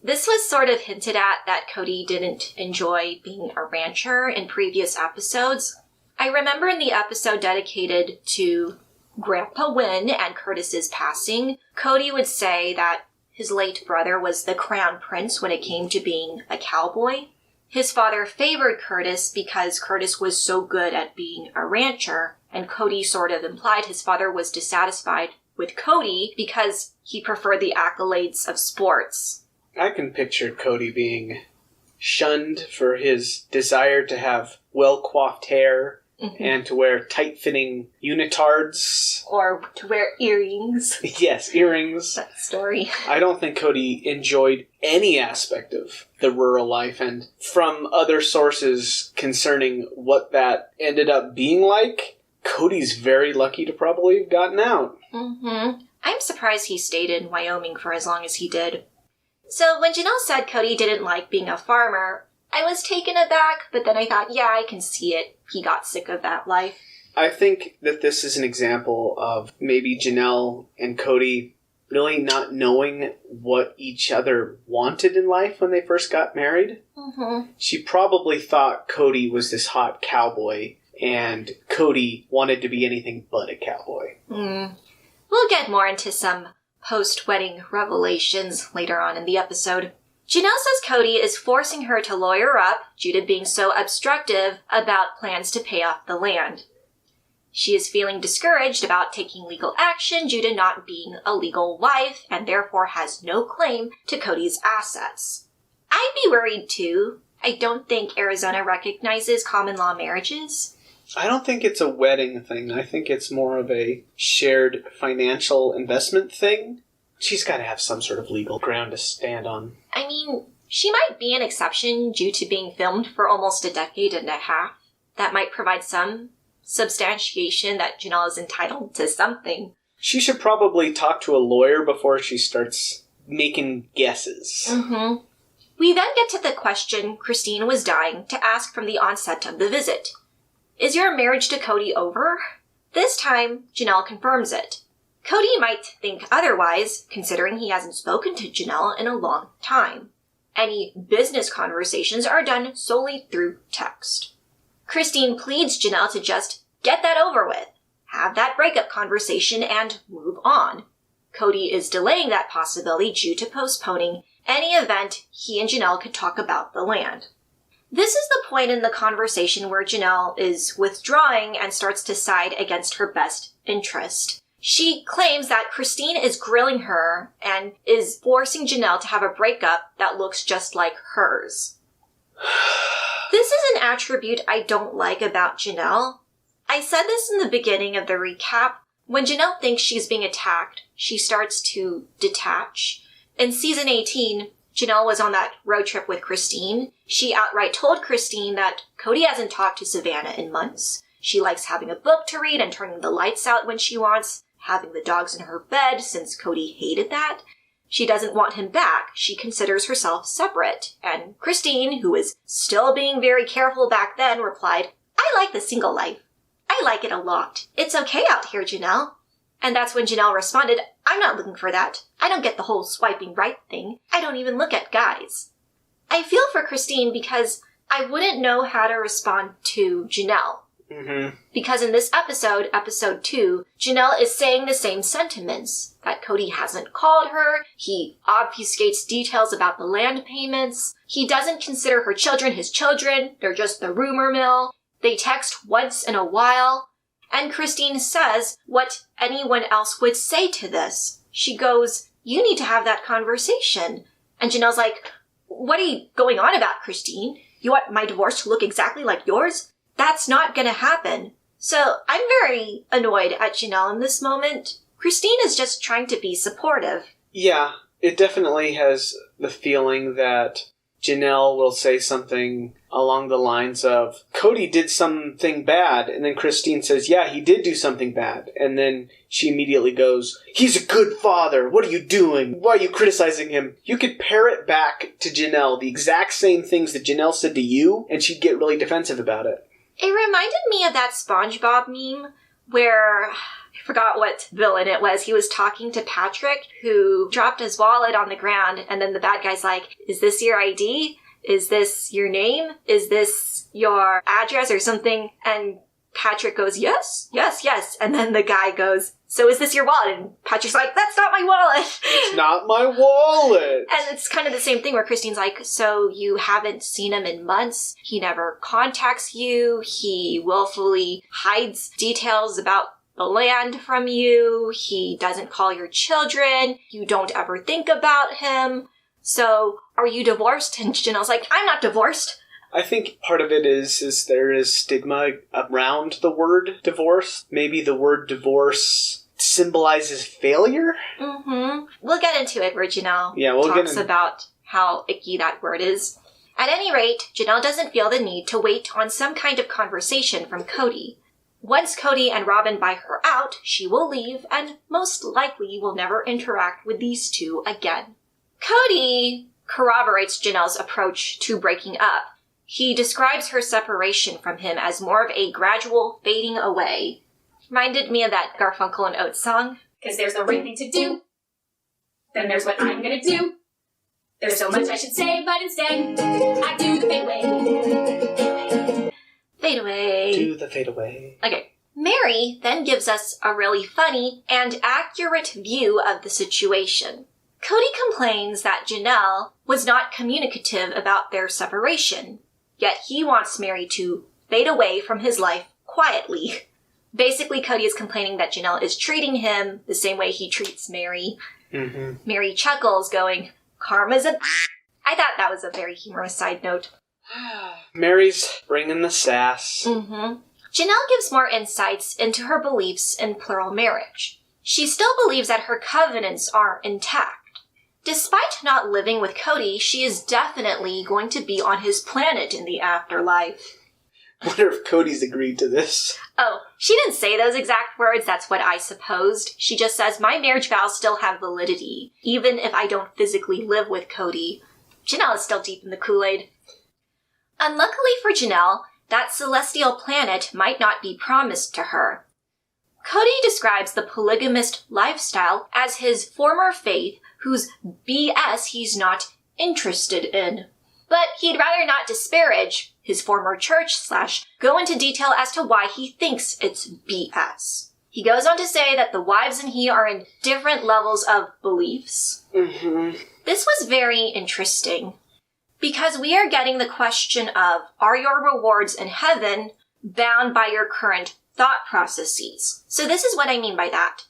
This was sort of hinted at that Cody didn't enjoy being a rancher in previous episodes. I remember in the episode dedicated to Grandpa Wynn and Curtis's passing, Cody would say that his late brother was the crown prince when it came to being a cowboy. His father favored Curtis because Curtis was so good at being a rancher, and Cody sort of implied his father was dissatisfied with Cody because he preferred the accolades of sports. I can picture Cody being shunned for his desire to have well-coiffed hair and to wear tight-fitting unitards. Or to wear earrings. Yes, earrings. That story. I don't think Cody enjoyed any aspect of the rural life, and from other sources concerning what that ended up being like, Cody's very lucky to probably have gotten out. I'm surprised he stayed in Wyoming for as long as he did. So when Janelle said Cody didn't like being a farmer, I was taken aback, but then I thought, yeah, I can see it. He got sick of that life. I think that this is an example of maybe Janelle and Cody really not knowing what each other wanted in life when they first got married. She probably thought Cody was this hot cowboy, and Cody wanted to be anything but a cowboy. We'll get more into some post-wedding revelations later on in the episode. Janelle says Cody is forcing her to lawyer up due to being so obstructive about plans to pay off the land. She is feeling discouraged about taking legal action due to not being a legal wife and therefore has no claim to Cody's assets. I'd be worried too. I don't think Arizona recognizes common law marriages. I don't think it's a wedding thing. I think it's more of a shared financial investment thing. She's got to have some sort of legal ground to stand on. I mean, she might be an exception due to being filmed for almost a decade and a half. That might provide some substantiation that Janelle is entitled to something. She should probably talk to a lawyer before she starts making guesses. Mm-hmm. We then get to the question Christine was dying to ask from the onset of the visit. Is your marriage to Cody over? This time, Janelle confirms it. Cody might think otherwise, considering he hasn't spoken to Janelle in a long time. Any business conversations are done solely through text. Christine pleads Janelle to just get that over with, have that breakup conversation, and move on. Cody is delaying that possibility due to postponing any event he and Janelle could talk about the land. This is the point in the conversation where Janelle is withdrawing and starts to side against her best interest. She claims that Christine is grilling her and is forcing Janelle to have a breakup that looks just like hers. This is an attribute I don't like about Janelle. I said this in the beginning of the recap. When Janelle thinks she's being attacked, she starts to detach. In season 18, Janelle was on that road trip with Christine. She outright told Christine that Cody hasn't talked to Savannah in months. She likes having a book to read and turning the lights out when she wants, having the dogs in her bed since Cody hated that. She doesn't want him back. She considers herself separate. And Christine, who was still being very careful back then, replied, I like the single life. I like it a lot. It's okay out here, Janelle. And that's when Janelle responded, I'm not looking for that. I don't get the whole swiping right thing. I don't even look at guys. I feel for Christine because I wouldn't know how to respond to Janelle. Mm-hmm. Because in this episode, episode 2, Janelle is saying the same sentiments. That Cody hasn't called her, he obfuscates details about the land payments, he doesn't consider her children his children, they're just the rumor mill, they text once in a while, and Christine says what anyone else would say to this. She goes, you need to have that conversation. And Janelle's like, what are you going on about, Christine? You want my divorce to look exactly like yours? That's not gonna happen. So I'm very annoyed at Janelle in this moment. Christine is just trying to be supportive. Yeah, it definitely has the feeling that Janelle will say something along the lines of, Cody did something bad, and then Christine says, yeah, he did do something bad. And then she immediately goes, he's a good father, what are you doing? Why are you criticizing him? You could parrot back to Janelle the exact same things that Janelle said to you, and she'd get really defensive about it. It reminded me of that SpongeBob meme where, I forgot what villain it was, he was talking to Patrick, who dropped his wallet on the ground, and then the bad guy's like, is this your ID? Is this your name? Is this your address or something? And Patrick goes, yes, yes, yes. And then the guy goes, so is this your wallet? And Patrick's like, that's not my wallet. It's not my wallet. And it's kind of the same thing where Christine's like, so you haven't seen him in months. He never contacts you. He willfully hides details about the land from you. He doesn't call your children. You don't ever think about him. So are you divorced? And Janelle's like, I'm not divorced. I think part of it is there is stigma around the word divorce. Maybe the word divorce symbolizes failure? Mm-hmm. We'll get into it where Janelle we'll talks about how icky that word is. At any rate, Janelle doesn't feel the need to wait on some kind of conversation from Cody. Once Cody and Robin buy her out, she will leave and most likely will never interact with these two again. Cody corroborates Janelle's approach to breaking up. He describes her separation from him as more of a gradual fading away. Reminded me of that Garfunkel and Oates song. Because there's no right thing to do. Then there's what I'm gonna do. There's so much I should say, but instead, I do the fade away. Fade away. Do the fade away. Okay. Meri then gives us a really funny and accurate view of the situation. Cody complains that Janelle was not communicative about their separation, yet he wants Meri to fade away from his life quietly. Basically, Cody is complaining that Janelle is treating him the same way he treats Meri. Mm-hmm. Meri chuckles, going, karma's a... I thought that was a very humorous side note. Meri's bringing the sass. Mm-hmm. Janelle gives more insights into her beliefs in plural marriage. She still believes that her covenants are intact. Despite not living with Cody, she is definitely going to be on his planet in the afterlife. I wonder if Cody's agreed to this. Oh, she didn't say those exact words, that's what I supposed. She just says, my marriage vows still have validity, even if I don't physically live with Cody. Janelle is still deep in the Kool-Aid. Unluckily for Janelle, that celestial planet might not be promised to her. Cody describes the polygamist lifestyle as his former faith, whose BS he's not interested in. But he'd rather not disparage his former church / go into detail as to why he thinks it's BS. He goes on to say that the wives and he are in different levels of beliefs. This was very interesting because we are getting the question of, are your rewards in heaven bound by your current thought processes? So this is what I mean by that.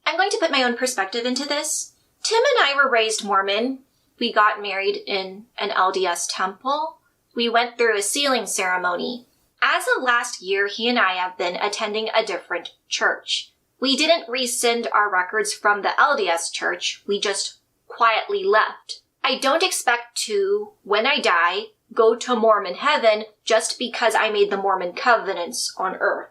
I'm going to put my own perspective into this. Tim and I were raised Mormon. We got married in an LDS temple. We went through a sealing ceremony. As of last year, he and I have been attending a different church. We didn't rescind our records from the LDS church. We just quietly left. I don't expect to, when I die, go to Mormon heaven just because I made the Mormon covenants on earth.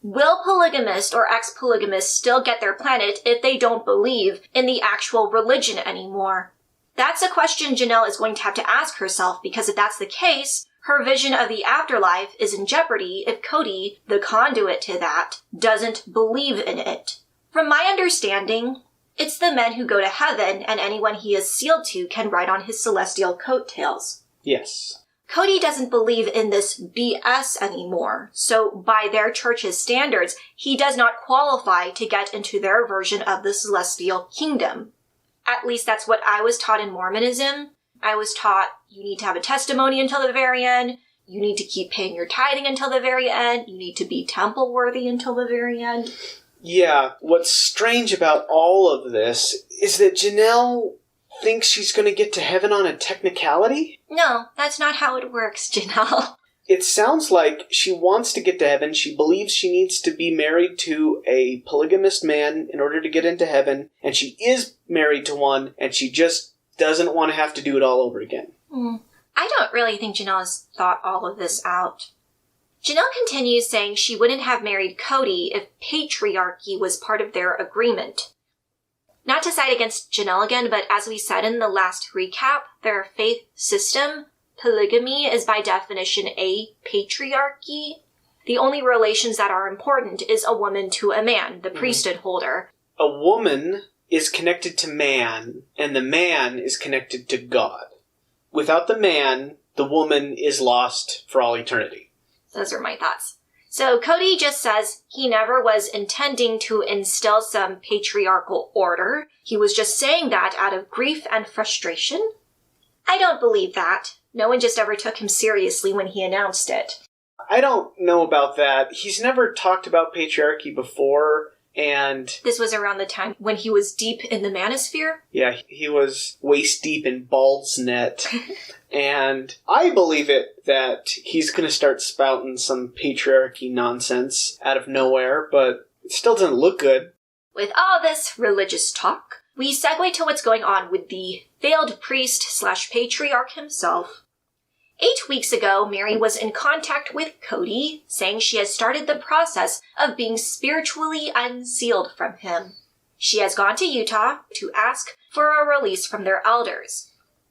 Will polygamists or ex-polygamists still get their planet if they don't believe in the actual religion anymore? That's a question Janelle is going to have to ask herself, because if that's the case, her vision of the afterlife is in jeopardy if Cody, the conduit to that, doesn't believe in it. From my understanding, it's the men who go to heaven, and anyone he is sealed to can ride on his celestial coattails. Yes. Cody doesn't believe in this BS anymore, so by their church's standards, he does not qualify to get into their version of the celestial kingdom. At least that's what I was taught in Mormonism. I was taught you need to have a testimony until the very end, you need to keep paying your tithing until the very end, you need to be temple worthy until the very end. Yeah, what's strange about all of this is that Janelle thinks she's going to get to heaven on a technicality? No, that's not how it works, Janelle. It sounds like she wants to get to heaven. She believes she needs to be married to a polygamist man in order to get into heaven, and she is married to one, and she just doesn't want to have to do it all over again. I don't really think Janelle has thought all of this out. Janelle continues saying she wouldn't have married Cody if patriarchy was part of their agreement. Not to side against Janelle again, but as we said in the last recap, their faith system, polygamy, is by definition a patriarchy. The only relations that are important is a woman to a man, the priesthood holder. A woman is connected to man, and the man is connected to God. Without the man, the woman is lost for all eternity. Those are my thoughts. So Cody just says he never was intending to instill some patriarchal order. He was just saying that out of grief and frustration. I don't believe that. No one just ever took him seriously when he announced it. I don't know about that. He's never talked about patriarchy before, and... This was around the time when he was deep in the manosphere? Yeah, he was waist deep in Bald's net. And I believe it that he's going to start spouting some patriarchy nonsense out of nowhere, but it still doesn't look good. With all this religious talk, we segue to what's going on with the failed priest / patriarch himself. 8 weeks ago, Meri was in contact with Cody, saying she has started the process of being spiritually unsealed from him. She has gone to Utah to ask for a release from their elders.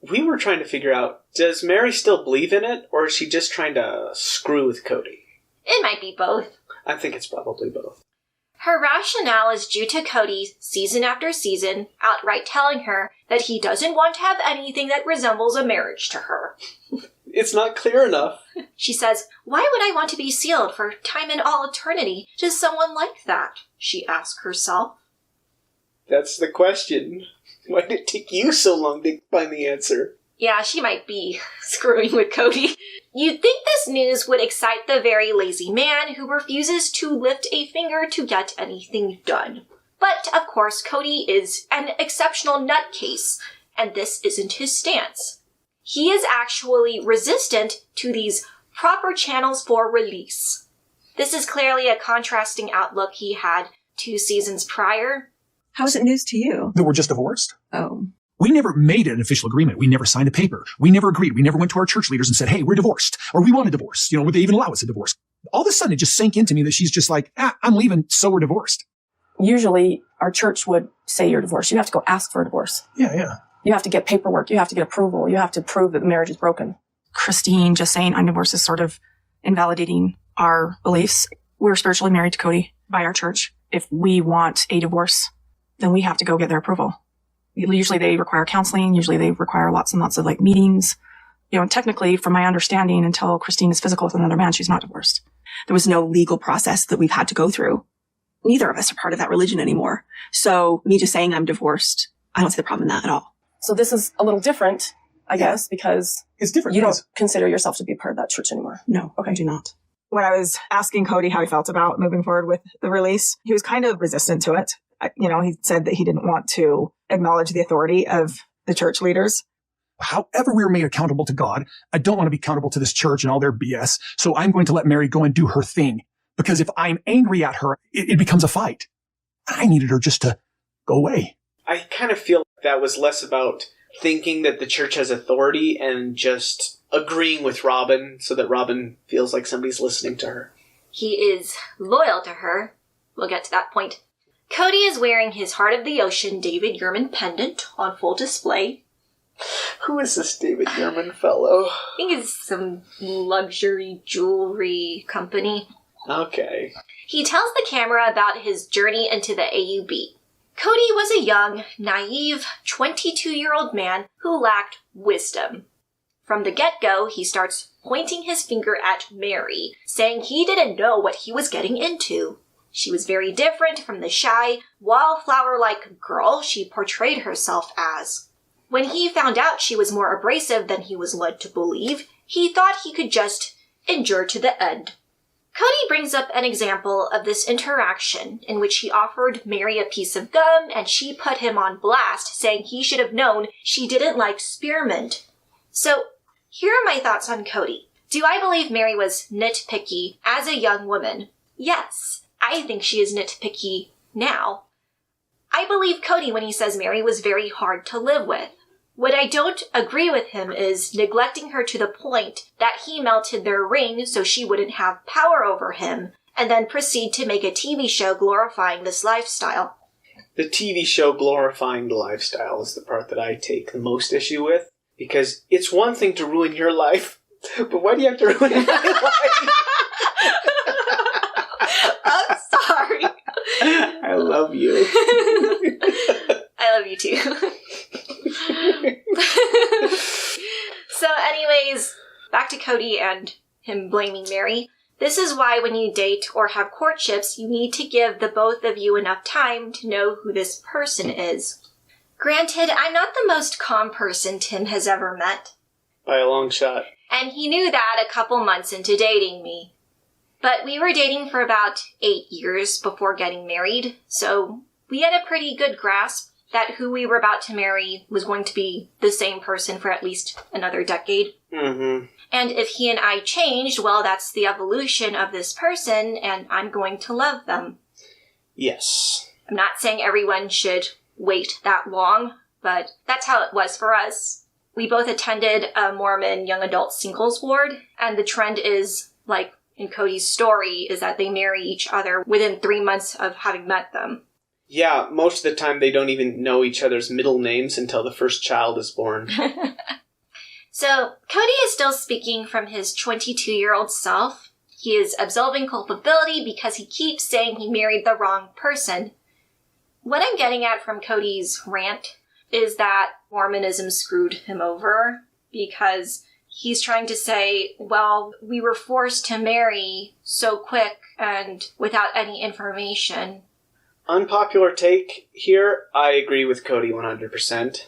We were trying to figure out, does Meri still believe in it, or is she just trying to screw with Cody? It might be both. I think it's probably both. Her rationale is due to Cody, season after season, outright telling her that he doesn't want to have anything that resembles a marriage to her. It's not clear enough. She says, why would I want to be sealed for time and all eternity to someone like that? She asks herself. That's the question. Why did it take you so long to find the answer? Yeah, she might be screwing with Cody. You'd think this news would excite the very lazy man who refuses to lift a finger to get anything done. But, of course, Cody is an exceptional nutcase, and this isn't his stance. He is actually resistant to these proper channels for release. This is clearly a contrasting outlook he had 2 seasons prior. How is it news to you? That we're just divorced. Oh. We never made an official agreement. We never signed a paper. We never agreed. We never went to our church leaders and said, hey, we're divorced. Or we want a divorce. Would they even allow us a divorce? All of a sudden, it just sank into me that she's just like, I'm leaving, so we're divorced. Usually, our church would say you're divorced. You have to go ask for a divorce. Yeah. You have to get paperwork. You have to get approval. You have to prove that the marriage is broken. Christine just saying I'm divorced is sort of invalidating our beliefs. We're spiritually married to Cody by our church. If we want a divorce, then we have to go get their approval. Usually they require counseling. Usually they require lots and lots of meetings. And technically, from my understanding, until Christine is physical with another man, she's not divorced. There was no legal process that we've had to go through. Neither of us are part of that religion anymore. So me just saying I'm divorced, I don't see the problem in that at all. So this is a little different, I guess, because It's different. you don't consider yourself to be part of that church anymore. No, Okay. I do not. When I was asking Cody how he felt about moving forward with the release, he was kind of resistant to it. He said that he didn't want to acknowledge the authority of the church leaders. However we were made accountable to God, I don't want to be accountable to this church and all their BS. So I'm going to let Meri go and do her thing. Because if I'm angry at her, it becomes a fight. I needed her just to go away. I kind of feel like that was less about thinking that the church has authority and just agreeing with Robin so that Robin feels like somebody's listening to her. He is loyal to her. We'll get to that point. Cody is wearing his Heart of the Ocean David Yurman pendant on full display. Who is this David Yurman fellow? I think it's some luxury jewelry company. Okay. He tells the camera about his journey into the AUB. Cody was a young, naive, 22-year-old man who lacked wisdom. From the get-go, he starts pointing his finger at Meri, saying he didn't know what he was getting into. She was very different from the shy, wallflower-like girl she portrayed herself as. When he found out she was more abrasive than he was led to believe, he thought he could just endure to the end. Cody brings up an example of this interaction in which he offered Meri a piece of gum and she put him on blast, saying he should have known she didn't like spearmint. So, here are my thoughts on Cody. Do I believe Meri was nitpicky as a young woman? Yes. I think she is nitpicky now. I believe Cody when he says Meri was very hard to live with. What I don't agree with him is neglecting her to the point that he melted their ring so she wouldn't have power over him, and then proceed to make a TV show glorifying this lifestyle. The TV show glorifying the lifestyle is the part that I take the most issue with, because it's one thing to ruin your life, but why do you have to ruin my life? I'm sorry. I love you. I love you too. So anyways, back to Cody and him blaming Meri. This is why when you date or have courtships, you need to give the both of you enough time to know who this person is. Granted, I'm not the most calm person Tim has ever met. By a long shot. And he knew that a couple months into dating me. But we were dating for about 8 years before getting married, so we had a pretty good grasp that who we were about to marry was going to be the same person for at least another decade. Mm-hmm. And if he and I changed, well, that's the evolution of this person, and I'm going to love them. Yes. I'm not saying everyone should wait that long, but that's how it was for us. We both attended a Mormon young adult singles ward, and the trend is, like in Cody's story, is that they marry each other within 3 months of having met them. Yeah, most of the time they don't even know each other's middle names until the first child is born. So, Cody is still speaking from his 22-year-old self. He is absolving culpability because he keeps saying he married the wrong person. What I'm getting at from Cody's rant is that Mormonism screwed him over because he's trying to say, well, we were forced to marry so quick and without any information. Unpopular take here, I agree with Cody 100%.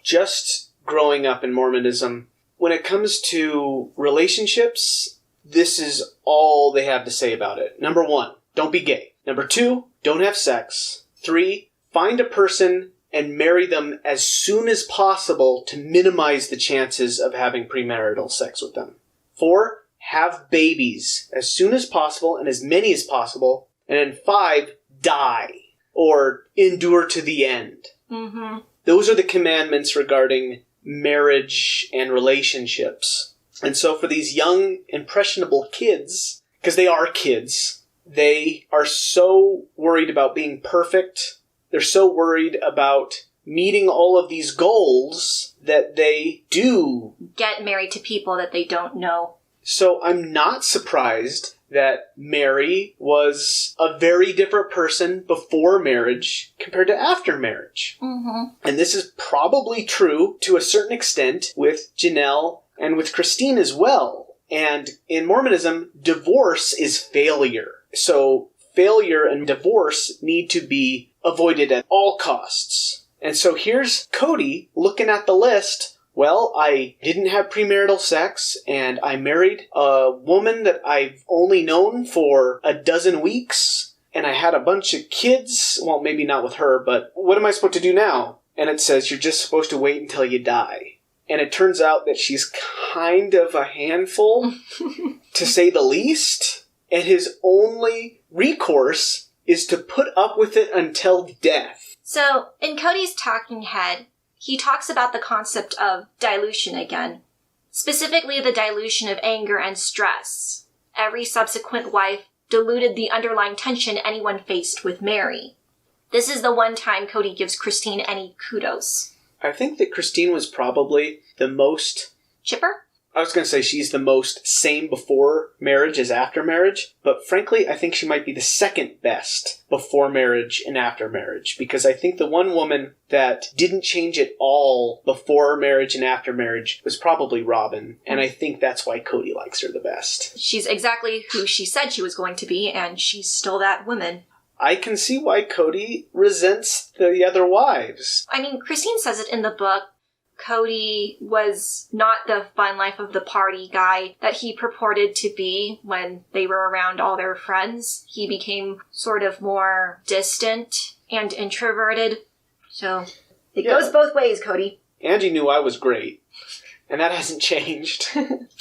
Just growing up in Mormonism, when it comes to relationships, this is all they have to say about it. Number 1, don't be gay. Number 2, don't have sex. 3, find a person and marry them as soon as possible to minimize the chances of having premarital sex with them. 4, have babies as soon as possible and as many as possible. And then 5, die or endure to the end. Mm-hmm. Those are the commandments regarding marriage and relationships. And so for these young, impressionable kids, because they are kids, they are so worried about being perfect. They're so worried about meeting all of these goals that they do get married to people that they don't know. So I'm not surprised that Meri was a very different person before marriage compared to after marriage. Mm-hmm. And this is probably true to a certain extent with Janelle and with Christine as well. And in Mormonism, divorce is failure. So failure and divorce need to be avoided at all costs. And so here's Cody looking at the list. Well, I didn't have premarital sex, and I married a woman that I've only known for a dozen weeks, and I had a bunch of kids. Well, maybe not with her, but what am I supposed to do now? And it says you're just supposed to wait until you die. And it turns out that she's kind of a handful, to say the least, and his only recourse is to put up with it until death. So, in Cody's talking head, he talks about the concept of dilution again, specifically the dilution of anger and stress. Every subsequent wife diluted the underlying tension anyone faced with Meri. This is the one time Cody gives Christine any kudos. I think that Christine was probably the most... Chipper? I was going to say she's the most sane before marriage as after marriage, but frankly, I think she might be the second best before marriage and after marriage, because I think the one woman that didn't change at all before marriage and after marriage was probably Robin, and I think that's why Cody likes her the best. She's exactly who she said she was going to be, and she's still that woman. I can see why Cody resents the other wives. I mean, Christine says it in the book. Cody was not the fun life of the party guy that he purported to be when they were around all their friends. He became sort of more distant and introverted. So it goes both ways, Cody. Angie knew I was great, and that hasn't changed.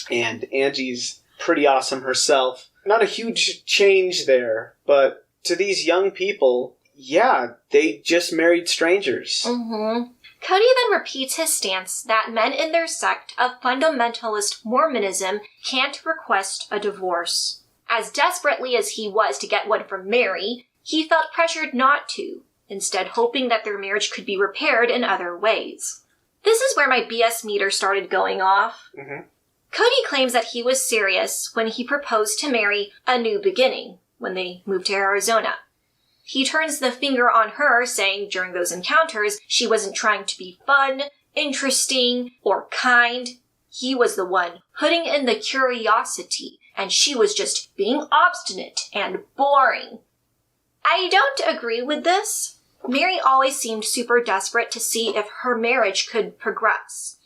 And Angie's pretty awesome herself. Not a huge change there, but to these young people, yeah, they just married strangers. Mm-hmm. Cody then repeats his stance that men in their sect of fundamentalist Mormonism can't request a divorce. As desperately as he was to get one from Meri, he felt pressured not to, instead hoping that their marriage could be repaired in other ways. This is where my BS meter started going off. Mm-hmm. Cody claims that he was serious when he proposed to Meri a new beginning when they moved to Arizona. He turns the finger on her, saying during those encounters she wasn't trying to be fun, interesting, or kind. He was the one putting in the curiosity, and she was just being obstinate and boring. I don't agree with this. Meri always seemed super desperate to see if her marriage could progress.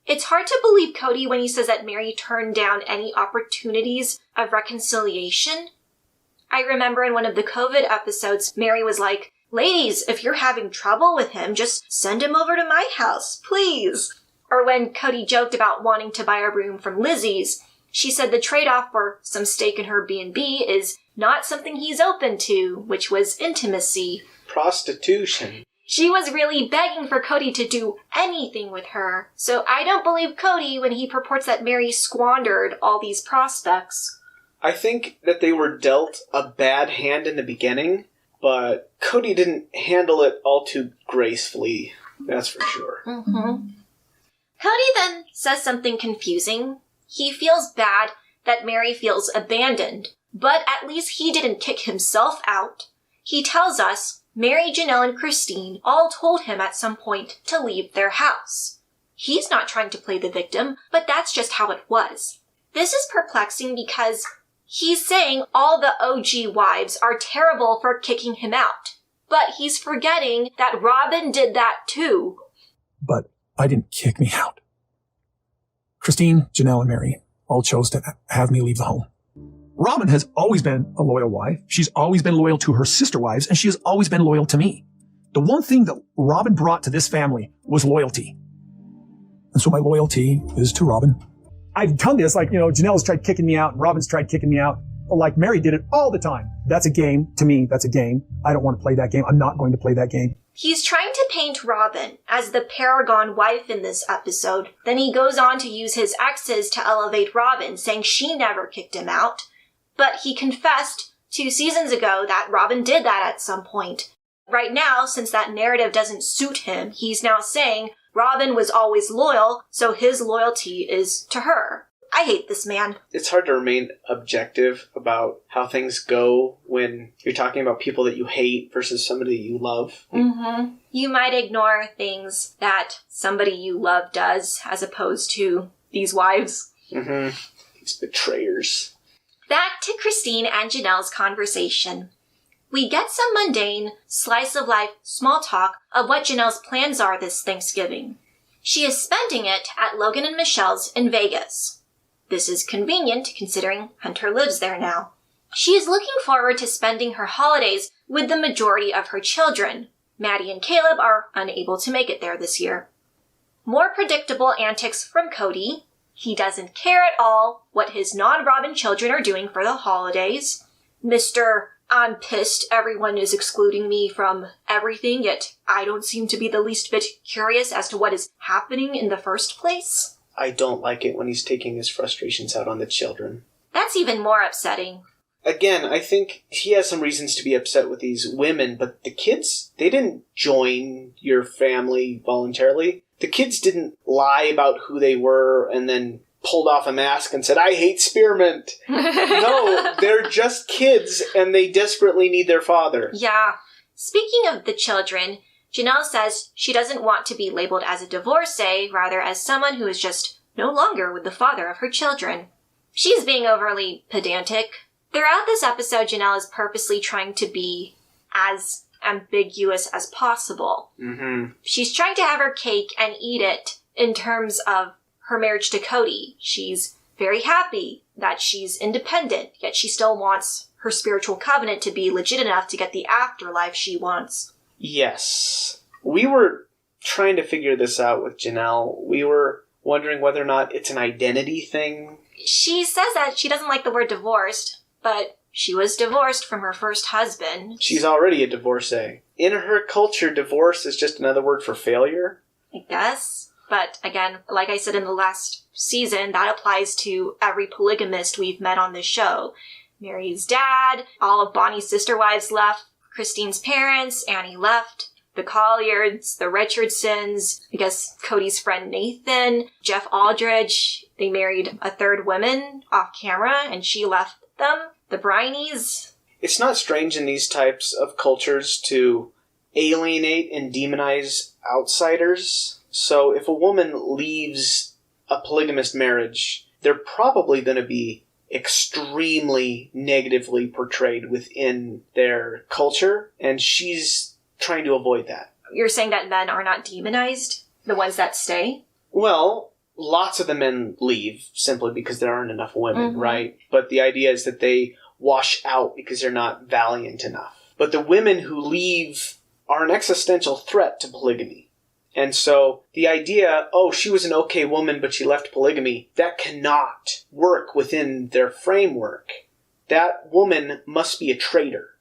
It's hard to believe Cody when he says that Meri turned down any opportunities of reconciliation. I remember in one of the COVID episodes, Meri was like, "Ladies, if you're having trouble with him, just send him over to my house, please." Or when Cody joked about wanting to buy a room from Lizzie's, she said the trade-off for some steak in her B&B is not something he's open to, which was intimacy. Prostitution. She was really begging for Cody to do anything with her, so I don't believe Cody when he purports that Meri squandered all these prospects. I think that they were dealt a bad hand in the beginning, but Cody didn't handle it all too gracefully. That's for sure. Mm-hmm. Cody then says something confusing. He feels bad that Meri feels abandoned, but at least he didn't kick himself out. He tells us Meri, Janelle, and Christine all told him at some point to leave their house. He's not trying to play the victim, but that's just how it was. This is perplexing because he's saying all the OG wives are terrible for kicking him out. But he's forgetting that Robin did that too. But I didn't kick me out. Christine, Janelle, and Meri all chose to have me leave the home. Robin has always been a loyal wife. She's always been loyal to her sister wives, and she has always been loyal to me. The one thing that Robin brought to this family was loyalty. And so my loyalty is to Robin. I've done this, Janelle's tried kicking me out, and Robin's tried kicking me out. like Meri did it all the time. That's a game. To me, that's a game. I don't want to play that game. I'm not going to play that game. He's trying to paint Robin as the paragon wife in this episode. Then he goes on to use his exes to elevate Robin, saying she never kicked him out. But he confessed 2 seasons ago that Robin did that at some point. Right now, since that narrative doesn't suit him, he's now saying Robin was always loyal, so his loyalty is to her. I hate this man. It's hard to remain objective about how things go when you're talking about people that you hate versus somebody you love. Mm-hmm. You might ignore things that somebody you love does as opposed to these wives. Mm-hmm. These betrayers. Back to Christine and Janelle's conversation. We get some mundane, slice-of-life small talk of what Janelle's plans are this Thanksgiving. She is spending it at Logan and Michelle's in Vegas. This is convenient considering Hunter lives there now. She is looking forward to spending her holidays with the majority of her children. Maddie and Caleb are unable to make it there this year. More predictable antics from Cody. He doesn't care at all what his non-Robin children are doing for the holidays. Mr. I'm pissed everyone is excluding me from everything, yet I don't seem to be the least bit curious as to what is happening in the first place. I don't like it when he's taking his frustrations out on the children. That's even more upsetting. Again, I think he has some reasons to be upset with these women, but the kids, they didn't join your family voluntarily. The kids didn't lie about who they were and then pulled off a mask and said, I hate spearmint. No, they're just kids and they desperately need their father. Yeah. Speaking of the children, Janelle says she doesn't want to be labeled as a divorcee, rather as someone who is just no longer with the father of her children. She's being overly pedantic. Throughout this episode, Janelle is purposely trying to be as ambiguous as possible. Mm-hmm. She's trying to have her cake and eat it in terms of her marriage to Cody. She's very happy that she's independent, yet she still wants her spiritual covenant to be legit enough to get the afterlife she wants. Yes. We were trying to figure this out with Janelle. We were wondering whether or not it's an identity thing. She says that she doesn't like the word divorced, but she was divorced from her first husband. She's already a divorcee. In her culture, divorce is just another word for failure. I guess. But again, like I said in the last season, that applies to every polygamist we've met on this show. Meri's dad, all of Bonnie's sister wives left, Christine's parents, Annie left, the Colliards, the Richardsons, I guess Cody's friend Nathan, Jeff Aldridge. They married a third woman off camera and she left them. The Brineys. It's not strange in these types of cultures to alienate and demonize outsiders. So if a woman leaves a polygamous marriage, they're probably going to be extremely negatively portrayed within their culture, and she's trying to avoid that. You're saying that men are not demonized? The ones that stay? Well, lots of the men leave simply because there aren't enough women, right? But the idea is that they wash out because they're not valiant enough. But the women who leave are an existential threat to polygamy. And so the idea, oh, she was an okay woman, but she left polygamy, that cannot work within their framework. That woman must be a traitor.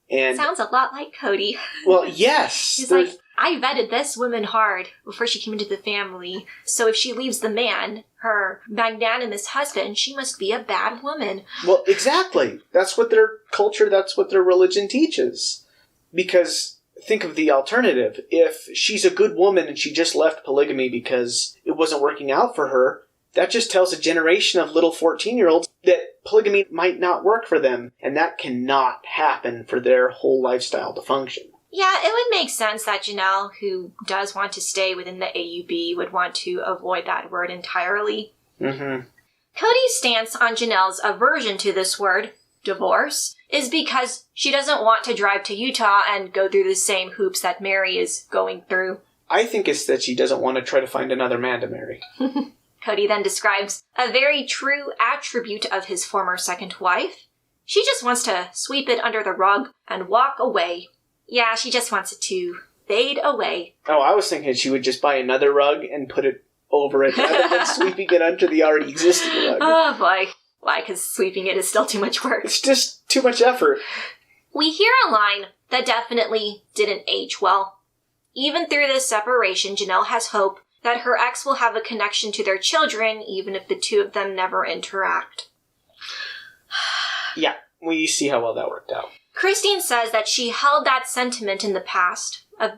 And sounds a lot like Cody. Well, yes. He's like, I vetted this woman hard before she came into the family. So if she leaves the man, her magnanimous husband, she must be a bad woman. Well, exactly. That's what their culture, that's what their religion teaches. Because think of the alternative. If she's a good woman and she just left polygamy because it wasn't working out for her, that just tells a generation of little 14-year-olds that polygamy might not work for them. And that cannot happen for their whole lifestyle to function. Yeah, it would make sense that Janelle, who does want to stay within the AUB, would want to avoid that word entirely. Mm-hmm. Cody's stance on Janelle's aversion to this word, divorce, is because she doesn't want to drive to Utah and go through the same hoops that Meri is going through. I think it's that she doesn't want to try to find another man to marry. Cody then describes a very true attribute of his former second wife. She just wants to sweep it under the rug and walk away. Yeah, she just wants it to fade away. Oh, I was thinking she would just buy another rug and put it over it rather than sweeping it under the already existing rug. Oh, boy. Why? Because sweeping it is still too much work. It's just too much effort. We hear a line that definitely didn't age well. Even through this separation, Janelle has hope that her ex will have a connection to their children, even if the two of them never interact. Yeah, we see how well that worked out. Christine says that she held that sentiment in the past of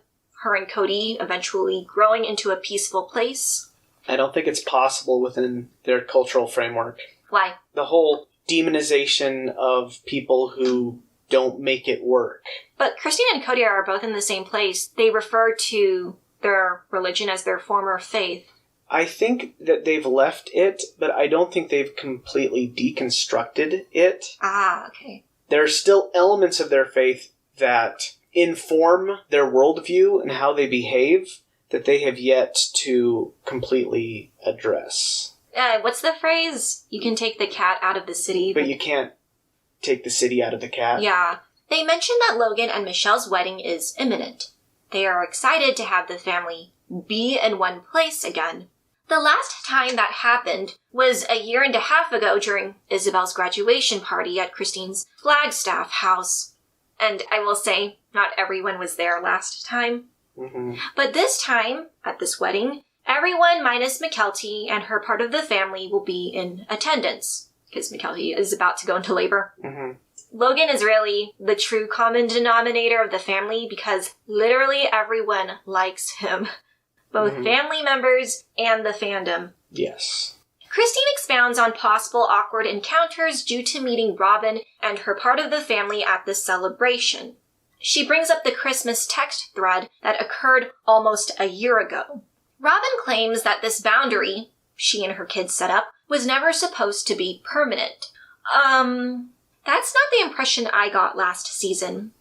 her and Cody eventually growing into a peaceful place. I don't think it's possible within their cultural framework. Why? The whole demonization of people who don't make it work. But Christine and Cody are both in the same place. They refer to their religion as their former faith. I think that they've left it, but I don't think they've completely deconstructed it. Ah, okay. There are still elements of their faith that inform their worldview and how they behave that they have yet to completely address. What's the phrase? You can take the cat out of the city. But you can't take the city out of the cat. Yeah. They mentioned that Logan and Michelle's wedding is imminent. They are excited to have the family be in one place again. The last time that happened was a year and a half ago during Isabel's graduation party at Christine's Flagstaff house. And I will say, not everyone was there last time. Mm-hmm. But this time, at this wedding, everyone minus McKelty and her part of the family will be in attendance, because McKelty is about to go into labor. Mm-hmm. Logan is really the true common denominator of the family because literally everyone likes him. Both family members and the fandom. Yes. Christine expounds on possible awkward encounters due to meeting Robin and her part of the family at the celebration. She brings up the Christmas text thread that occurred almost a year ago. Robin claims that this boundary she and her kids set up was never supposed to be permanent. That's not the impression I got last season.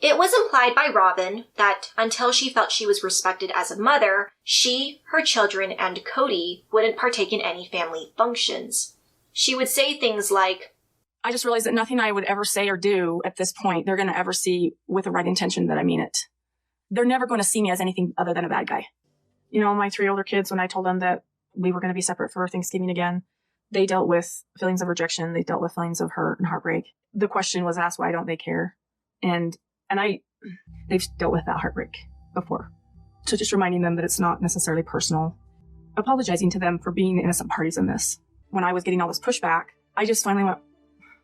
It was implied by Robin that until she felt she was respected as a mother, she, her children, and Cody wouldn't partake in any family functions. She would say things like, I just realized that nothing I would ever say or do at this point, they're going to ever see with the right intention that I mean it. They're never going to see me as anything other than a bad guy. You know, my 3 older kids, when I told them that we were going to be separate for Thanksgiving again, they dealt with feelings of rejection. They dealt with feelings of hurt and heartbreak. The question was asked, why don't they care? And they've dealt with that heartbreak before. So just reminding them that it's not necessarily personal. Apologizing to them for being the innocent parties in this. When I was getting all this pushback, I just finally went,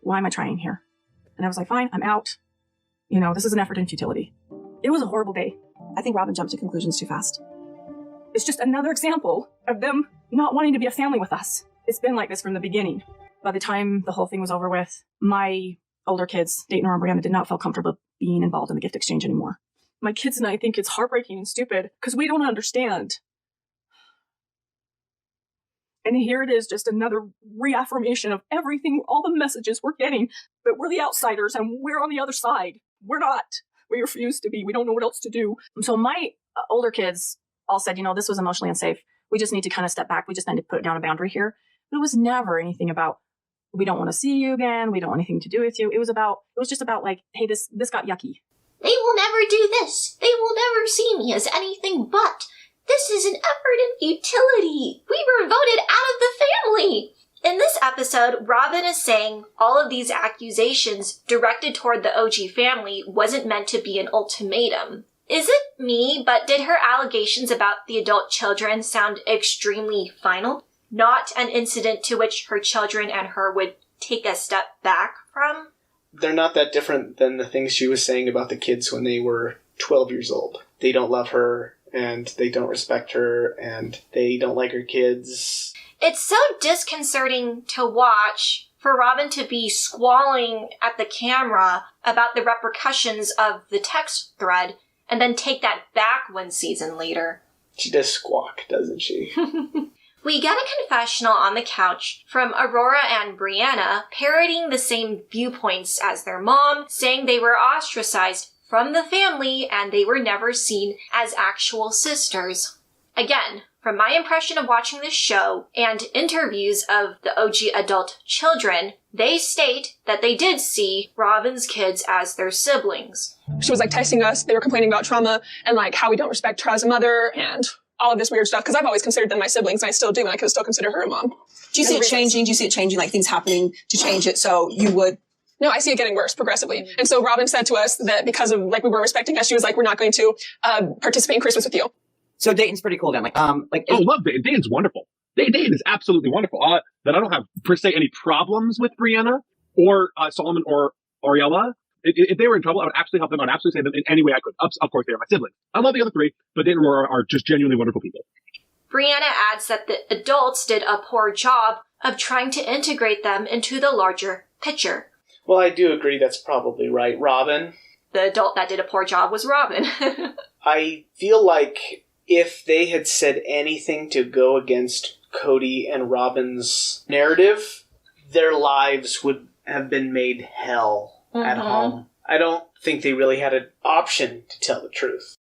why am I trying here? And I was like, fine, I'm out. You know, this is an effort in futility. It was a horrible day. I think Robin jumped to conclusions too fast. It's just another example of them not wanting to be a family with us. It's been like this from the beginning. By the time the whole thing was over with, my older kids, Dayton and Brianna, did not feel comfortable being involved in the gift exchange anymore. My kids and I think it's heartbreaking and stupid because we don't understand. And here it is, just another reaffirmation of everything, all the messages we're getting, that we're the outsiders and we're on the other side. We're not. We refuse to be. We don't know what else to do. So my older kids all said, you know, this was emotionally unsafe. We just need to kind of step back. We just need to put down a boundary here. But it was never anything about, we don't want to see you again. We don't want anything to do with you. It was just about like, hey, this got yucky. They will never do this. They will never see me as anything but. This is an effort in futility. We were voted out of the family. In this episode, Robin is saying all of these accusations directed toward the OG family wasn't meant to be an ultimatum. Is it me, but did her allegations about the adult children sound extremely final? Not an incident to which her children and her would take a step back from? They're not that different than the things she was saying about the kids when they were 12 years old. They don't love her, and they don't respect her, and they don't like her kids. It's so disconcerting to watch for Robin to be squalling at the camera about the repercussions of the text thread and then take that back 1 season later. She does squawk, doesn't she? We get a confessional on the couch from Aurora and Brianna parroting the same viewpoints as their mom, saying they were ostracized from the family and they were never seen as actual sisters. Again, from my impression of watching this show and interviews of the OG adult children, they state that they did see Robin's kids as their siblings. She was like texting us. They were complaining about trauma and like how we don't respect her as a mother and all of this weird stuff, because I've always considered them my siblings, and I still do, and I could still consider her a mom. Do you see it changing? Do you see it changing, like things happening to change it so you would? No, I see it getting worse progressively. And so Robin said to us that because of, like, we weren't respecting us, she was like, we're not going to participate in Christmas with you. So Dayton's pretty cool then. Oh, love Dayton. Dayton's wonderful. Dayton is absolutely wonderful. That I don't have, per se, any problems with Brianna or Solomon or Ariella. If they were in trouble, I would absolutely help them. I would absolutely save them in any way I could. Of course, they are my siblings. I love the other three, but Dayton and Aurora are just genuinely wonderful people. Brianna adds that the adults did a poor job of trying to integrate them into the larger picture. Well, I do agree that's probably right. Robin? The adult that did a poor job was Robin. I feel like if they had said anything to go against Cody and Robin's narrative, their lives would have been made hell at home. I don't think they really had an option to tell the truth.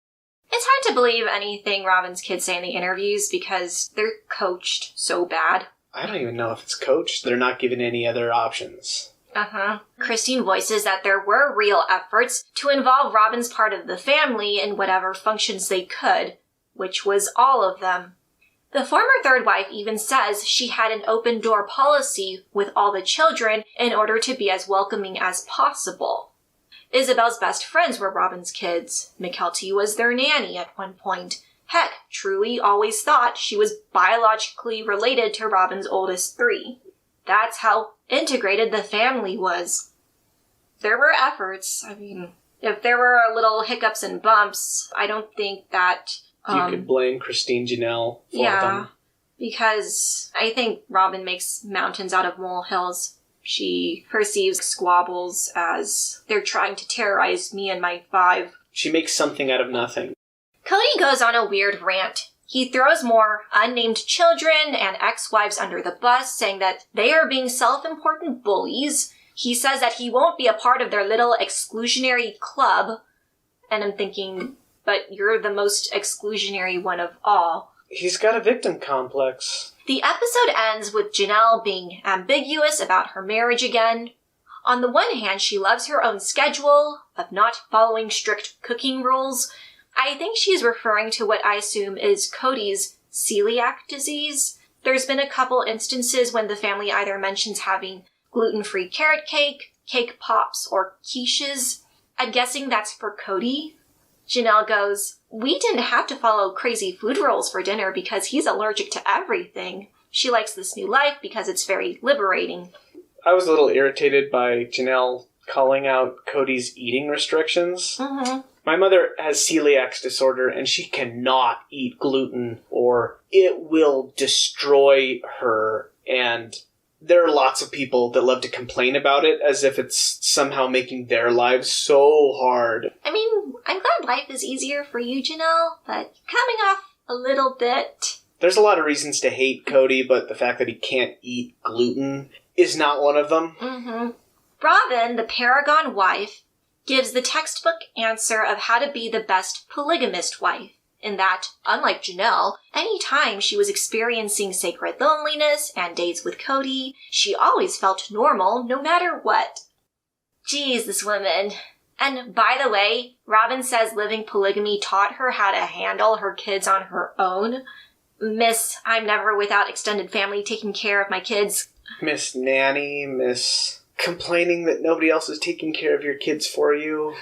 It's hard to believe anything Robin's kids say in the interviews because they're coached so bad. I don't even know if it's coached. They're not given any other options. Christine voices that there were real efforts to involve Robin's part of the family in whatever functions they could, which was all of them. The former third wife even says she had an open door policy with all the children in order to be as welcoming as possible. Isabel's best friends were Robin's kids. McKelty was their nanny at one point. Heck, Truly always thought she was biologically related to Robin's oldest three. That's how integrated the family was. There were efforts. I mean, if there were little hiccups and bumps, I don't think that... you could blame Christine Janelle for them. Because I think Robin makes mountains out of molehills. She perceives squabbles as they're trying to terrorize me and my five. She makes something out of nothing. Cody goes on a weird rant. He throws more unnamed children and ex-wives under the bus, saying that they are being self-important bullies. He says that he won't be a part of their little exclusionary club. And I'm thinking, but you're the most exclusionary one of all. He's got a victim complex. The episode ends with Janelle being ambiguous about her marriage again. On the one hand, she loves her own schedule of not following strict cooking rules. I think she's referring to what I assume is Cody's celiac disease. There's been a couple instances when the family either mentions having gluten-free carrot cake, cake pops, or quiches. I'm guessing that's for Cody. Janelle goes, "We didn't have to follow crazy food rules for dinner because he's allergic to everything. She likes this new life because it's very liberating." I was a little irritated by Janelle calling out Cody's eating restrictions. My mother has celiac disorder and she cannot eat gluten or it will destroy her. And there are lots of people that love to complain about it as if it's somehow making their lives so hard. I mean, I'm glad life is easier for you, Janelle, but coming off a little bit. There's a lot of reasons to hate Cody, but the fact that he can't eat gluten is not one of them. Robin, the Paragon wife, gives the textbook answer of how to be the best polygamist wife, in that, unlike Janelle, any time she was experiencing sacred loneliness and dates with Cody, she always felt normal no matter what. Geez, this woman. And by the way, Robin says living polygamy taught her how to handle her kids on her own. Miss, I'm never without extended family taking care of my kids. Miss Nanny, Miss complaining that nobody else is taking care of your kids for you.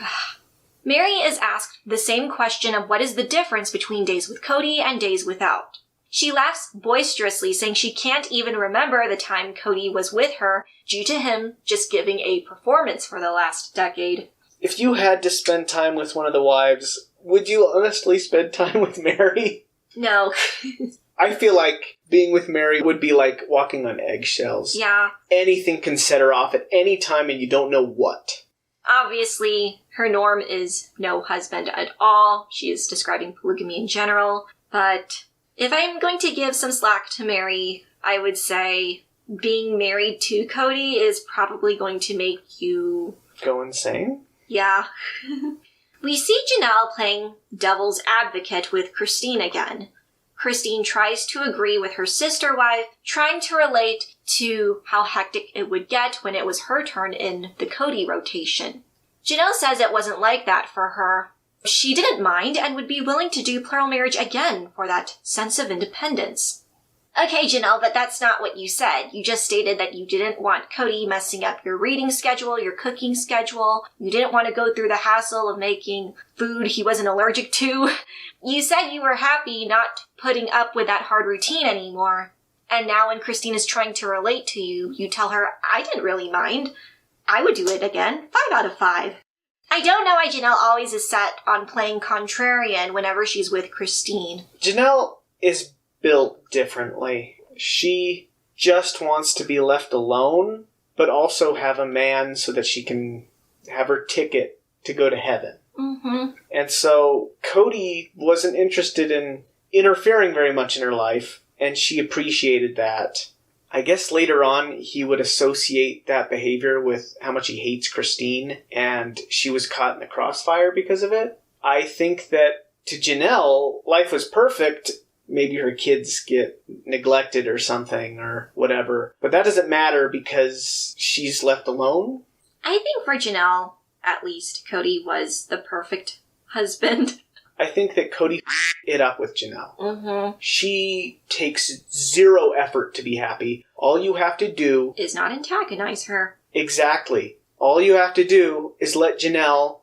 Meri is asked the same question of what is the difference between days with Cody and days without. She laughs boisterously, saying she can't even remember the time Cody was with her due to him just giving a performance for the last decade. If you had to spend time with one of the wives, would you honestly spend time with Meri? No. I feel like being with Meri would be like walking on eggshells. Yeah. Anything can set her off at any time and you don't know what. Obviously, her norm is no husband at all. She is describing polygamy in general. But if I'm going to give some slack to Meri, I would say being married to Cody is probably going to make you... go insane? Yeah. We see Janelle playing devil's advocate with Christine again. Christine tries to agree with her sister wife, trying to relate to how hectic it would get when it was her turn in the Cody rotation. Janelle says it wasn't like that for her. She didn't mind and would be willing to do plural marriage again for that sense of independence. Okay, Janelle, but that's not what you said. You just stated that you didn't want Cody messing up your reading schedule, your cooking schedule. You didn't want to go through the hassle of making food he wasn't allergic to. You said you were happy not putting up with that hard routine anymore. And now when Christine is trying to relate to you, you tell her, I didn't really mind. I would do it again. 5 out of 5. I don't know why Janelle always is set on playing contrarian whenever she's with Christine. Janelle is built differently. She just wants to be left alone, but also have a man so that she can have her ticket to go to heaven. Mm-hmm. And so Cody wasn't interested in interfering very much in her life, and she appreciated that. I guess later on he would associate that behavior with how much he hates Christine, and she was caught in the crossfire because of it. I think that to Janelle, life was perfect. Maybe her kids get neglected or something or whatever. But that doesn't matter because she's left alone. I think for Janelle, at least, Cody was the perfect husband. I think that Cody it up with Janelle. Mm-hmm. She takes zero effort to be happy. All you have to do is not antagonize her. Exactly. All you have to do is let Janelle.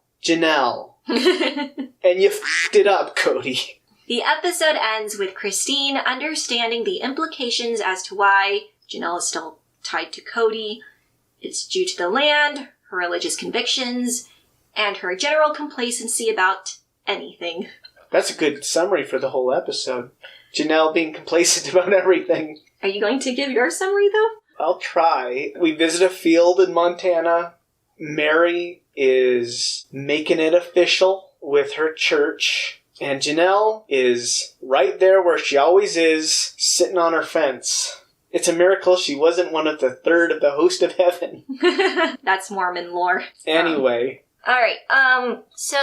And you f***ed it up, Cody. The episode ends with Christine understanding the implications as to why Janelle is still tied to Cody. It's due to the land, her religious convictions, and her general complacency about anything. That's a good summary for the whole episode. Janelle being complacent about everything. Are you going to give your summary, though? I'll try. We visit a field in Montana. Meri is making it official with her church. And Janelle is right there where she always is, sitting on her fence. It's a miracle she wasn't one of the third of the host of heaven. That's Mormon lore. Anyway. Alright, so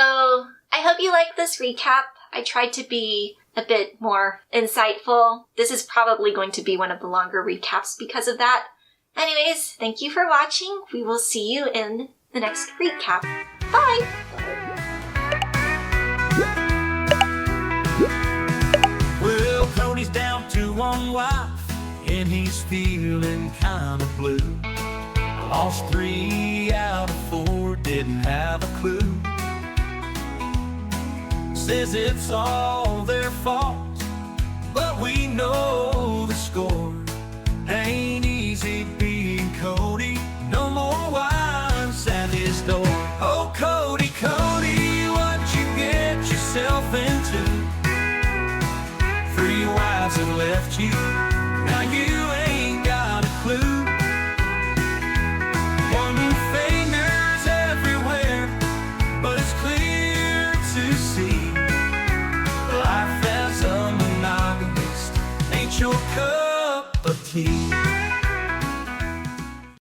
I hope you like this recap. I tried to be a bit more insightful. This is probably going to be one of the longer recaps because of that. Anyways, thank you for watching. We will see you in the next recap. Bye! Well, Cody's down to one wife, and he's feeling kind of blue. Lost 3 out of 4, didn't have a clue. Says it's all their fault, but we know the score. Ain't easy being Cody, no more wives at his door. Oh, Cody, Cody, what you get yourself into? 3 wives have left you, now you ain't got a clue. Pointing fingers everywhere, but it's clear to see life as a monogamist ain't your cup of tea.